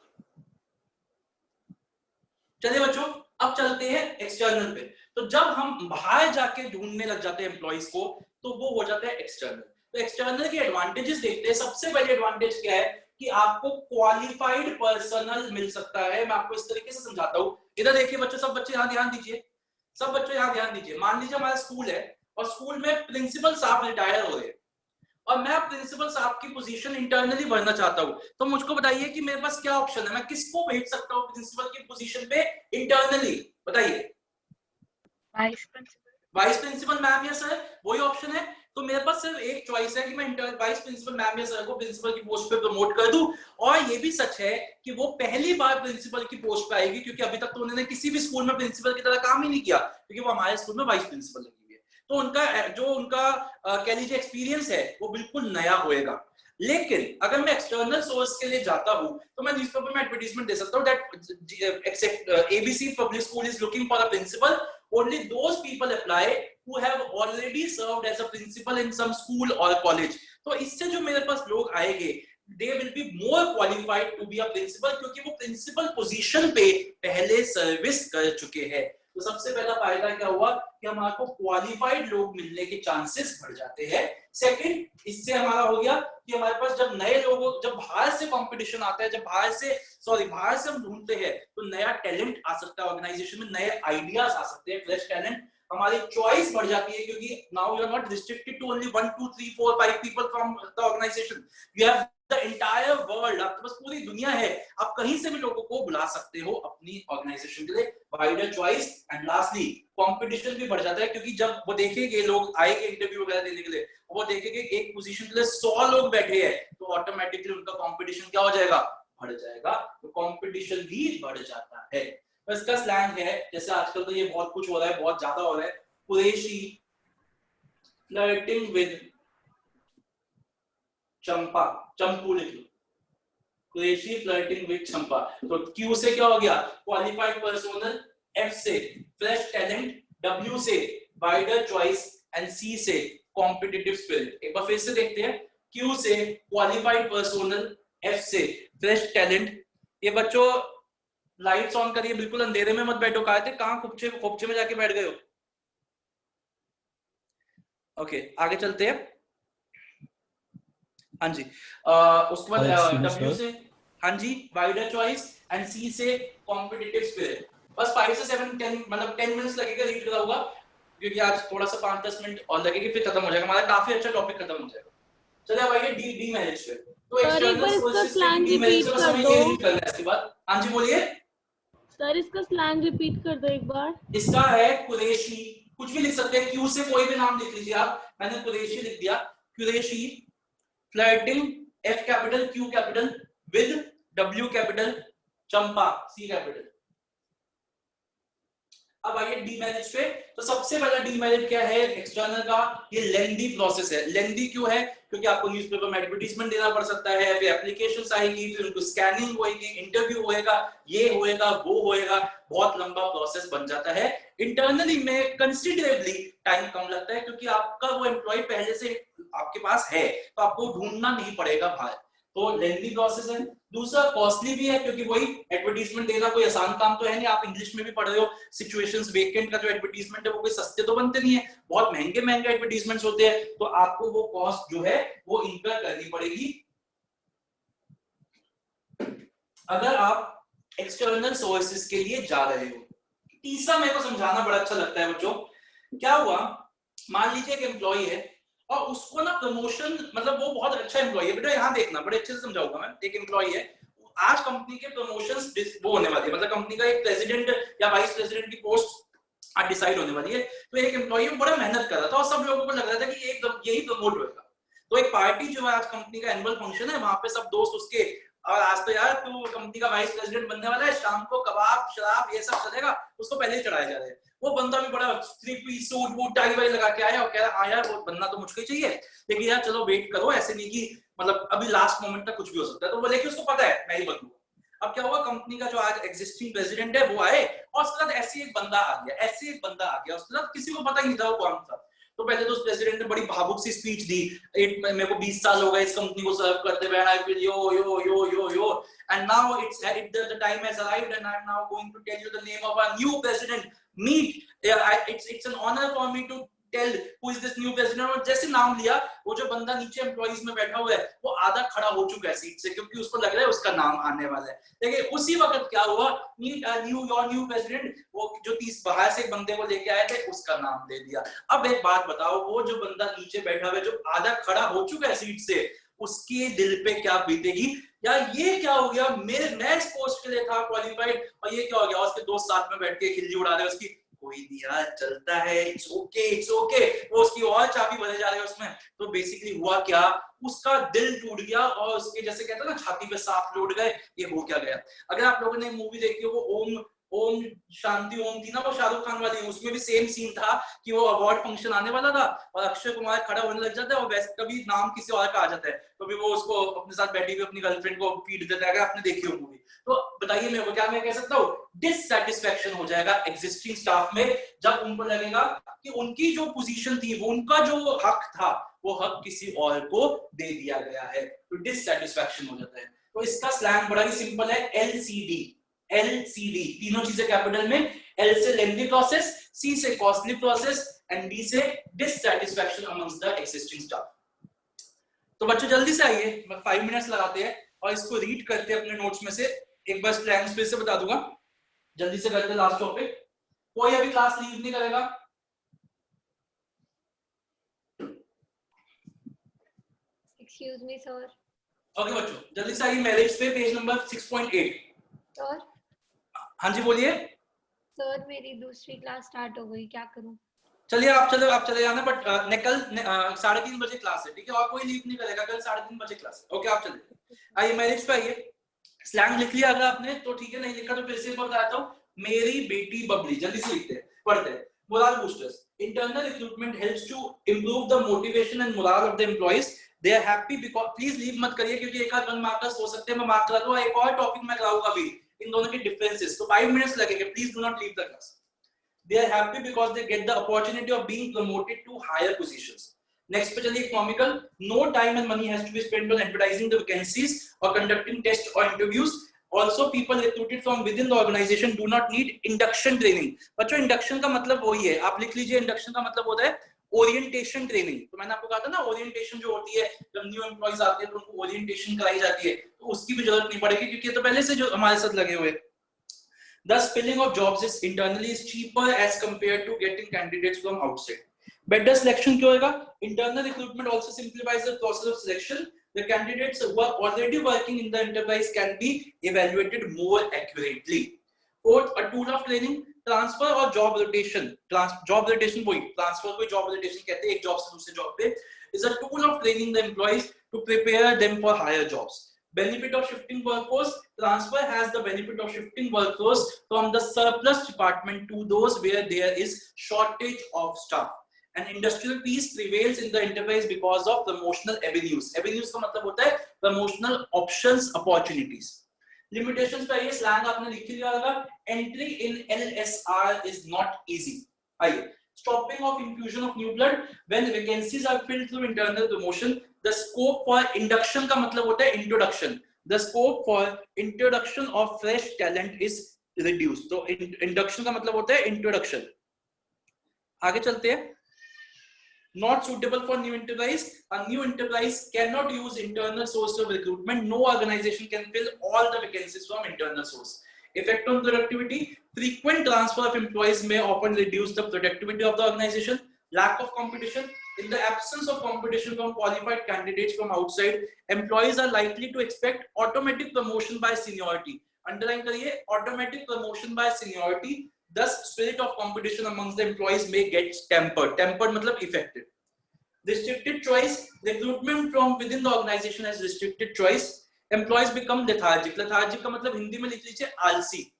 चलिए बच्चों, अब चलते हैं एक्सटर्नल पे। तो जब हम बाहर जाके ढूंढने लग जाते हैं एम्प्लॉइज को, तो वो हो जाता है एक्सटर्नल। तो एक्सटर्नल के एडवांटेजेस देखते हैं। सबसे पहले एडवांटेज क्या है कि आपको क्वालिफाइड पर्सनल मिल सकता है। मैं आपको इस तरीके से समझाता हूं, इधर देखिए बच्चों, सब बच्चे यहाँ ध्यान दीजिए, सब बच्चों यहाँ ध्यान दीजिए। मान लीजिए हमारा स्कूल है और स्कूल में प्रिंसिपल साहब रिटायर हो रहे हैं और मैं प्रिंसिपल साहब की पोजीशन इंटरनली भरना चाहता हूं, तो मुझको बताइए कि मेरे पास क्या ऑप्शन है, मैं किसको भेज सकता हूं प्रिंसिपल की पोजीशन पे इंटरनली? बताइए। वाइस प्रिंसिपल मैम या सर, वही ऑप्शन है। तो मेरे पास सिर्फ एक चॉइस है कि मैं वाइस प्रिंसिपल मैम या सर को प्रिंसिपल की पोस्ट पे प्रमोट कर दूं। और ये भी सच है कि वो पहली बार प्रिंसिपल की पोस्ट पे आएगी, क्योंकि अभी तक तो उन्होंने किसी भी स्कूल में प्रिंसिपल की तरह काम ही नहीं किया, क्योंकि वो हमारे स्कूल में वाइस प्रिंसिपल लगी हुई है। तो उनका कह लीजिए एक्सपीरियंस है वो बिल्कुल नया होएगा। लेकिन अगर मैं एक्सटर्नल सोर्स के लिए जाता हूं, तो मैं न्यूज़पेपर में एडवर्टाइजमेंट दे सकता हूं that ABC public school is looking for a principal, only those people apply who have already served as a principal in some school or college। तो इससे जो मेरे पास लोग आएंगे, they will be more qualified to be a principal, क्योंकि वो principal position पे पहले सर्विस कर चुके हैं। तो सबसे पहला फायदा क्या हुआ कि हमारे को क्वालिफाइड लोग मिलने के चांसेस बढ़ जाते हैं। सेकंड, इससे हमारा हो गया कि हमारे पास जब नए लोगों, जब बाहर से कंपटीशन आता है, जब बाहर से हम ढूंढते हैं, तो नया टैलेंट आ सकता है ऑर्गेनाइजेशन में, नए आइडियाज आ सकते हैं, फ्रेश टैलेंट, हमारी चॉइस बढ़ जाती है, क्योंकि now you are not restricted to only 1 2 3 4 5 people from the organisation, you have the entire world. आपके पास पूरी दुनिया है, आप कहीं से भी लोगों को बुला सकते हो अपनी ऑर्गेनाइजेशन के लिए, wider choice. And lastly, competition भी बढ़ जाता है, क्योंकि जब वो देखेंगे लोग आएंगे इंटरव्यू वगैरह देने के लिए, वो देखेंगे एक पोजीशन के लिए 100 लोग बैठे हैं, तो ऑटोमेटिकली उनका कंपटीशन क्या हो जाएगा? बढ़ जाएगा। तो कंपटीशन भी बढ़ जाता है। तो इसका स्लैंग है, जैसे आजकल तो ये बहुत कुछ हो रहा है, बहुत ज्यादा हो रहा है, कुरैशी फ्लर्टिंग विद चंपा, चंपू लिख लो, कुरैशी फ्लर्टिंग विद चंपा। तो Q से क्या हो गया? क्वालिफाइड पर्सोनल, F से फ्रेश टैलेंट, W से वाइडर चॉइस, एंड C से कॉम्पिटिटिव स्पिरिट। एक बार फिर से देखते हैं, Q से क्वालिफाइड पर्सोनल, F से फ्रेश टैलेंट। ये बच्चों लाइट्स ऑन करिए, बिल्कुल अंधेरे में मत बैठो। कहा थे कहां खोपचे में जाके बैठ गए हो? ओके, आगे चलते हैं। हाँ जी, उसके बाद W से, हाँ जी, वाइडर चॉइस, एंड C से कॉम्पिटिटिव स्पिरिट। बस 5 से 7 10 मतलब 10 मिनट्स लगेगा रीड करना होगा, क्योंकि आज थोड़ा सा 5-10 मिनट और लगेगी, फिर खत्म हो जाएगा हमारा काफी अच्छा टॉपिक, खत्म हो जाएगा। चलिए अब आइए डी मैनेज पे। तो एक्सटर्नल सोर्सेस के डी मैनेज का समय ये रीड करना है। इसके बाद हाँ जी बोलिए सर, इसका स्लैंग रिपीट कर दो एक बार। इसका है कुरैशी। कुछ भी लिख सकते हैं, क्यू से कोई भी नाम लिख लीजिए आप, मैंने कुरैशी लिख दिया, Qureshi, flirting, F capital, Q capital, with W capital, Champa, C capital. अब आइए डीमेरिट पे। तो सबसे पहला डीमेरिट क्या है एक्सटर्नल का, ये लेंदी प्रोसेस है। लेंदी क्यों है? क्योंकि आपको न्यूज़पेपर में एडवर्टाइजमेंट देना पड़ सकता है, फिर एप्लीकेशंस आएगी, फिर उनको स्कैनिंग होएगी, इंटरव्यू होएगा, ये होएगा, वो होएगा, बहुत लंबा प्रोसेस बन जाता है। इंटरनली में कंसिडरेबली टाइम कम लगता है, क्योंकि आपका वो एम्प्लॉय पहले से आपके पास है, तो आपको ढूंढना नहीं पड़ेगा बाहर, तो लेंदी प्रोसेस है। दूसरा कॉस्टली भी है, क्योंकि वही एडवर्टाइजमेंट देना कोई आसान काम तो है नहीं, आप इंग्लिश में भी पढ़ रहे हो, सिचुएशंस वेकेंट का जो एडवर्टाइजमेंट है वो कोई सस्ते तो बनते नहीं है, बहुत महंगे महंगे एडवर्टाइजमेंट्स होते हैं, तो आपको वो कॉस्ट जो है वो इंकर करनी पड़ेगी अगर आप एक्सटर्नल सोर्सेज के लिए जा रहे हो। तीसरा मेरे को समझाना बड़ा अच्छा लगता है बच्चों। क्या हुआ, मान लीजिए एक एम्प्लॉय है और उसको ना प्रमोशन, मतलब वो बहुत अच्छा एम्प्लॉय है, बेटा यहाँ देखना, बड़े अच्छे से समझाऊंगा मैं। एक एम्प्लॉय है, आज कंपनी के प्रमोशंस वो होने वाली है, मतलब कंपनी का एक प्रेसिडेंट या वाइस प्रेसिडेंट की पोस्ट आज डिसाइड होने वाली है। तो एक एम्प्लॉय बड़ा मेहनत कर रहा था और सब लोगों को लग रहा था कि यही प्रमोट होगा। तो एक पार्टी जो है, आज कंपनी का एनुअल फंक्शन है, वहां पे सब दोस्त उसके, और आज तो यार तू कंपनी का वाइस प्रेसिडेंट बनने वाला है, शाम को कबाब शराब ये सब चलेगा, उसको पहले ही चढ़ाए जा रहे हैं। वो बंदा भी बड़ा three piece suit boot tie वाई लगा के आया और कह रहा हाँ यार वो बनना तो मुझको ही चाहिए, लेकिन यार चलो वेट करो, ऐसे नहीं कि मतलब अभी लास्ट मोमेंट तक कुछ भी हो सकता है। तो वो लेकिन उसको पता है मैं ही बनूंगा। अब क्या हुआ, कंपनी का जो आज एग्जिस्टिंग प्रेसिडेंट है वो आए, और उसके बाद ऐसे एक बंदा आ गया, उसके बाद किसी को पता ही नहीं था वो कौन था। तो पहले तो उस प्रेसिडेंट ने बड़ी भावुक सी स्पीच दी, मेरे को 20 साल हो गए इस कंपनी को सर्व करते हुए, I feel yo yo yo yo yo and now the time has arrived and I'm now going to tell you the name of our new president. Meet, it's an honor for me to tell who is this new president. और जैसे नाम लिया, वो जो बंदा नीचे employees में बैठा हुआ है वो आधा खड़ा हो चुका है सीट से, क्योंकि उसको लग रहा है उसका नाम आने वाला है। देखिए उसी वक्त क्या हुआ, मीट योर न्यू प्रेसिडेंट, वो जो 30 बाहर से एक बंदे को लेके आए थे उसका नाम दे दिया। अब एक बात बताओ, वो जो बंदा नीचे बैठा हुआ है, जो आधा खड़ा हो चुका है सीट से, उसके दिल पे क्या बीतेगी, यार ये क्या हो गया, मैं इस पोस्ट के लिए था क्वालिफाइड और ये क्या हो गया। उसके दोस्त साथ में बैठ के खिल्ली उड़ा रहे हैं उसकी, कोई नहीं यार चलता है, इट्स ओके, वो उसकी और चाबी भरे जा रहे हैं उसमें। तो बेसिकली हुआ क्या, उसका दिल टूट गया और उसके जैसे कहते हैं ना छाती पे सांप लौट गए, ये हो क्या गया। अगर आप लोगों ने मूवी देखी हो, वो ओम शांति ओम थी ना, वो शाहरुख खान वाली, उसमें भी सेम सीन था कि वो अवार्ड फंक्शन आने वाला था और अक्षय कुमार खड़ा होने लग जाता है और वैसे कभी नाम किसी और का आ जाता है, कभी वो उसको अपने साथ बैठी हुई अपनी गर्लफ्रेंड को पीट देता है। आपने देखी हो मूवी, तो बताइए मेरे को, क्या मैं कह सकता हूँ, डिससैटिस्फैक्शन हो जाएगा एग्जिस्टिंग स्टाफ में, जब उनको लगेगा कि उनकी जो पोजीशन थी, वो उनका जो हक था, वो हक किसी और को दे दिया गया है, तो डिससैटिस्फैक्शन हो जाता है। तो इसका स्लैंग बड़ा ही सिंपल है, LCD, तीनों चीजें कैपिटल में, L से लेंथी प्रोसेस, C से कॉस्टली प्रोसेस एंड D से dissatisfaction amongst the existing staff. तो बच्चों जल्दी से आइए, 5 मिनट्स लगाते हैं और इसको रीड करते हैं अपने नोट्स में से। एक बार स्लैंग्स फिर से बता दूंगा, जल्दी से करते हैं लास्ट टॉपिक। कोई अभी क्लास लीव नहीं करेगा? Excuse me sir. ओके बच्चों जल्दी से आइए मैरिज पे, पेज नंबर 6.8। सर हाँ जी बोलिए। सर मेरी दूसरी क्लास स्टार्ट हो गई, क्या करूं? चलिए आप चले जाना, बट कल 3:30 बजे क्लास है, ठीक है, और कोई लीव नहीं करेगा, कल 3:30 बजे क्लास है। ओके आप चलिए, आइए मैरिज पे आइए। स्लैंग लिख लिया अगर आपने तो ठीक है, नहीं लिखा तो फिर से बताता हूँ। मेरी बेटी बबली, जल्दी से लिखते हैं, पढ़ते हैं। Moral boosters, internal recruitment helps to improve the motivation and morale of the employees, they are happy because, please leave मत करिए क्योंकि एक आध 1 मार्कर्स हो सकते हैं, मैं मार्क करा दूंगा। एक और टॉपिक मैं कराऊंगा अभी, इन दोनों के डिफरेंसेस, तो 5 मिनट्स लगेंगे, please do not leave the class. They are happy because they get the opportunity of being promoted to higher positions. Next पे चलिए economical, no time and money has to be spent on advertising the vacancies or conducting tests or interviews. Also people recruited from within the organization do not need induction training. बच्चों induction का मतलब वही है, आप लिख लीजिए, induction का मतलब होता है ओरिएंटेशन ट्रेनिंग। तो मैंने आपको कहा था ना, ओरिएंटेशन जो होती है, जब न्यू एम्प्लॉइज आते हैं तो उनको ओरिएंटेशन कराई जाती है, तो उसकी भी जरूरत नहीं पड़ेगी क्योंकि तो पहले से जो हमारे साथ लगे हुए। Thus, filling of jobs is internally is cheaper as compared to getting candidates from outside. Better selection क्यों होगा? Internal recruitment also simplifies the process of selection. The candidates who are already working in the enterprise can be evaluated more accurately. Fourth, a tool of training. Transfer और job rotation, job rotation वही transfer को job rotation कहते हैं, एक job से दूसरे job पे, is a tool of training the employees to prepare them for higher jobs. Benefit of shifting workforce, transfer has the benefit of shifting workforce from the surplus department to those where there is shortage of staff. And industrial peace prevails in the enterprise because of promotional avenues. Avenues का मतलब होता है promotional options, opportunities. Limitations का ये slang आपने लिख लिया होगा. Entry in LSR is not easy. आइए, stopping of infusion of new blood when vacancies are filled through internal promotion. The scope for induction का मतलब होता है introduction. The scope for introduction of fresh talent is reduced. तो induction का मतलब होता है introduction. आगे चलते हैं. Not suitable for new enterprise. A new enterprise cannot use internal source of recruitment. No organization can fill all the vacancies from internal source. Effect on productivity. Frequent transfer of employees may often reduce the productivity of the organization. Lack of competition. In the absence of competition from qualified candidates from outside, employees are likely to expect automatic promotion by seniority. Underline करिए, automatic promotion by seniority. Thus, spirit of competition amongst the employees may get tempered. Tempered मतलब affected. Restricted choice. Recruitment from within the organization has restricted choice. Employees become lethargic. Lethargic का मतलब हिंदी में लिख लीजिए आलसी.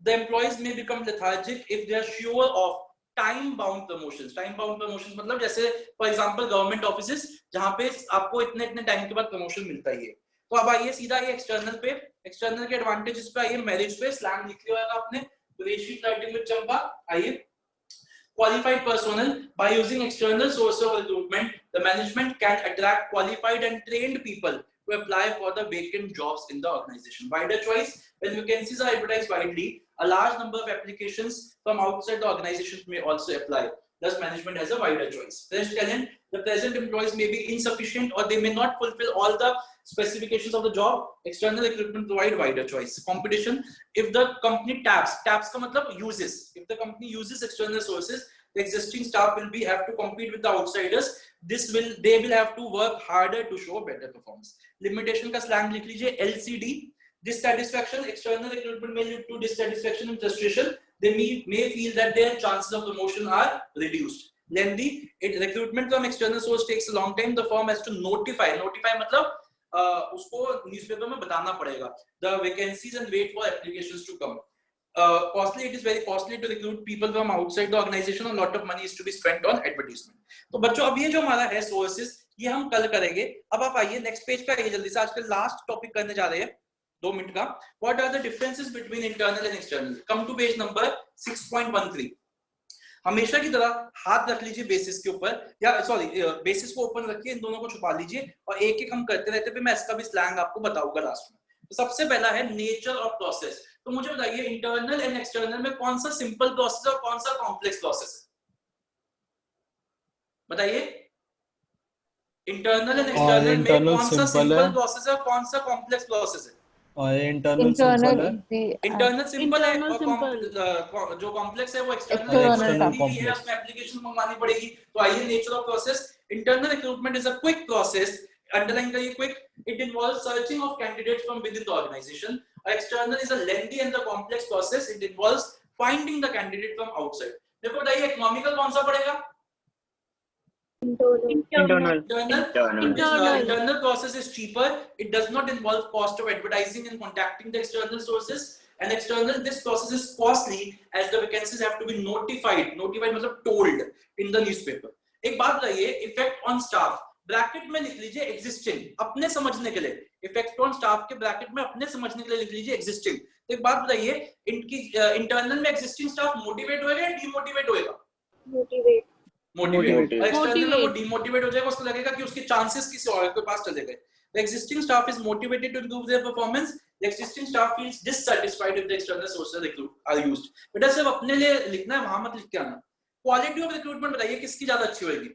The employees may become lethargic if they are sure of time-bound promotions. Time-bound promotions मतलब जैसे for example government offices जहाँ पे आपको इतने टाइम के बाद promotion मिलता ही है. तो अब आइए सीधा ये external पे, external के advantages पे आइए, marriage पे slang लिख लिया होगा आपने. Reshi flirting with Champa. आइए, qualified personnel. By using external source of recruitment, the management can attract qualified and trained people to apply for the vacant jobs in the organization. Wider choice. When vacancies are advertised widely, a large number of applications from outside the organization may also apply. Thus, management has a wider choice. Fresh talent. The present employees may be insufficient or they may not fulfill all the specifications of the job. External recruitment provide wider choice. Competition. If the company taps का मतलब uses. If the company uses external sources, the existing staff will have to compete with the outsiders. They will have to work harder to show better performance. Limitation का slang लिख लीजिए LCD. Dissatisfaction. External recruitment may lead to dissatisfaction and frustration. They may feel that their chances of promotion are reduced. Lengthy. Recruitment from external source takes a long time. The firm has to notify. Notify मतलब उसको newspaper में बताना पड़ेगा. The vacancies and wait for applications to come. Costly. It is very costly to recruit people from outside the organization. A lot of money is to be spent on advertisement. तो बच्चों अब ये जो हमारा है sources ये हम कल करेंगे. अब आप आइए next page पे आइए जल्दी से. आजकल last topic करने जा रहे हैं 2 मिनट का. What are the differences between internal and external? Come to page number 6.13. हमेशा की तरह हाथ रख लीजिए बेसिस के ऊपर, या सॉरी बेसिस को ओपन रखिए, इन दोनों को छुपा लीजिए और एक एक हम करते रहते, फिर मैं इसका भी स्लैंग आपको बताऊंगा लास्ट में. तो सबसे पहला है नेचर ऑफ प्रोसेस. तो मुझे बताइए इंटरनल एंड एक्सटर्नल में कौन सा सिंपल प्रोसेस है और कौन सा कॉम्प्लेक्स प्रोसेस है? बताइए इंटरनल एंड एक्सटर्नल में कौन सा सिंपल प्रोसेस है और कौन सा कॉम्प्लेक्स प्रोसेस है? इंटरनल सिंपल है और जो कॉम्प्लेक्स है वो एक्सटर्नल है. उसमें एप्लीकेशन मंगवानी पड़ेगी. तो आइए nature of process. Internal recruitment is a quick process. Underline करिए quick. It involves searching of candidates from within the organisation. External is a lengthy and the complex process. It involves finding the candidate from outside. देखो बताइए economical कौन सा पड़ेगा? Internal process is cheaper. It does not involve cost of advertising and contacting the external sources. And external, this process is costly as the vacancies have to be notified. Notified मतलब told in the newspaper. एक बात बताइए, effect on staff. Bracket में लिख लीजिए existing. अपने समझने के लिए. Effect on staff के ब्रैकेट में अपने समझने के लिए लिख लीजिए existing. तो एक बात बताइए, इनकी इंटरनल में existing staff मोटिवेट होएगा या डीमोटिवेट होएगा? मोटिवेट. एक्सटर्नल में वो डिमोटिवेट हो जाएगा, उसको लगेगा कि उसके चांसेस किसी और के पास चले गए. The existing staff is motivated to improve their performance. The existing staff feels dissatisfied if the external sources are used. बेटा सिर्फ अपने लिए लिखना है, वहां मत लिख के आना. क्वालिटी ऑफ रिक्रूटमेंट बताइए किसकी ज्यादा अच्छी होगी?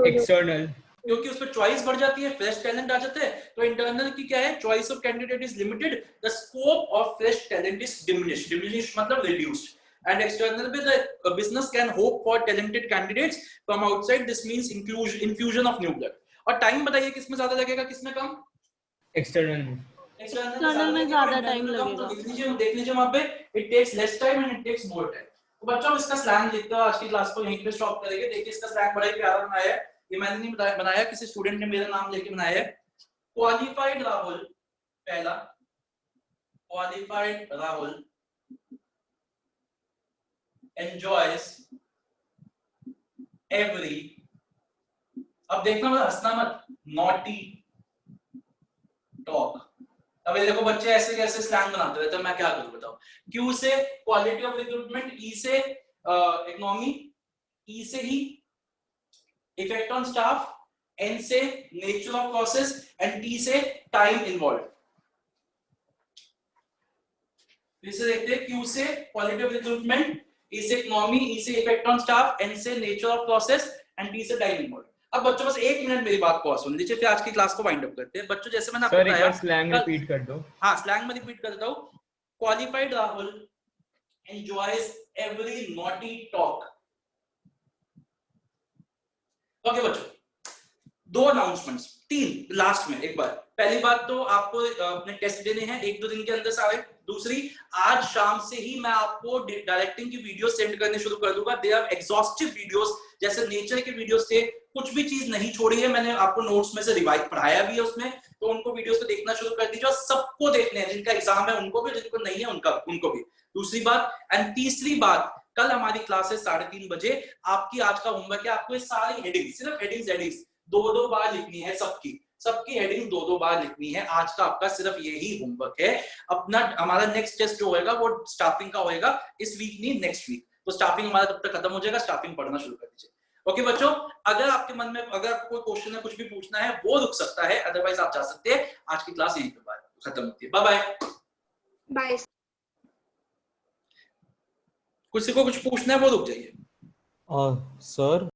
एक्सटर्नल, क्योंकि उस पर चॉइस बढ़ जाती है, फ्रेश टैलेंट आ जाते हैं. तो इंटरनल की क्या है? Choice of candidate is limited. The scope of fresh talent is diminished. Diminished मतलब reduced. And external with the business can hope for talented candidates from outside. This means infusion of new blood. और time बताइए किसमें ज्यादा लगेगा किसमें कम? External में. External में ज्यादा टाइम लगेगा। देख लीजिए वहां पे it takes less time and it takes more time. तो बच्चों हम इसका स्लैंग लिखते हैं, आज की क्लास को यहीं पे स्टॉप करेंगे। देखिए इसका स्लैंग बड़ा ही प्यारा बनाया है, ये मैंने नहीं बनाया, किसी स्टूडेंट ने मेरा नाम लेके बनाया है। क्वालिफाइड राहुल, पहला क्वालिफाइड राहुल enjoys every, अब देखना मत, हंसना मत, naughty talk। अब ये देखो बच्चे ऐसे कैसे स्लैंग बनाते रहते हैं, मैं क्या करूं बताओ। क्यू से क्वालिटी ऑफ रिक्रूटमेंट, ई से इकोनॉमी, ई से ही इफेक्ट ऑन स्टाफ, एन से nature of process and T से टाइम इन्वॉल्व। फिर से देखते हैं, क्यू से क्वालिटी ऑफ रिक्रूटमेंट, ई से इकोनॉमी, ई से इफेक्ट ऑन स्टाफ, एन से nature of process and T से टाइम इन्वॉल्व। अब बच्चों बस 1 मिनट मेरी बात को सुन लीजिए, फिर आज की क्लास को वाइंड अप करते हैं। बच्चों जैसे मैंने आपको बताया, स्लैंग रिपीट कर दो। हाँ स्लैंग में रिपीट कर देता हूं। Qualified Rahul enjoys every naughty talk. Okay बच्चों, 2 अनाउंसमेंट्स, 3 लास्ट में एक बार। पहली बात तो आपको अपने टेस्ट देने हैं 1-2 दिन के अंदर सारे। दूसरी, आज शाम से ही मैं आपको डायरेक्टिंग की वीडियो सेंड करने शुरू कर दूंगा। दे आर एग्जॉस्टिव वीडियोस, जैसे नेचर के वीडियोस थे, कुछ भी चीज नहीं छोड़ी है मैंने, आपको नोट्स में से रिवाइज पढ़ाया भी है उसमें, तो उनको वीडियोस को देखना शुरू कर दीजिए। और सबको देखने हैं, जिनका एग्जाम है उनको भी, जिनको नहीं है उनको भी। दूसरी बात, एंड तीसरी बात, कल हमारी क्लास है 3:30 बजे। आपकी आज का होमवर्क है, आपको ये सारी हेडिंग, सिर्फ हेडिंग्स 2-2 बार लिखनी है, सबकी हेडिंग 2-2 बार लिखनी है। आज का आपका सिर्फ यही होमवर्क है। अपना हमारा नेक्स्ट टेस्ट जो होगा वो स्टाफिंग का होगा, इस वीक नहीं नेक्स्ट वीक। तो स्टाफिंग हमारा तब तक खत्म हो जाएगा, स्टाफिंग पढ़ना शुरू कर दीजिए। ओके बच्चों, अगर आपके मन में अगर कोई क्वेश्चन है, कुछ भी पूछना है, वो रुक सकता है, अदरवाइज आप जा सकते हैं। आज की क्लास यहीं पे खत्म होती है। Bye bye. बाय। किसी को कुछ पूछना है वो रुक जाइए। सर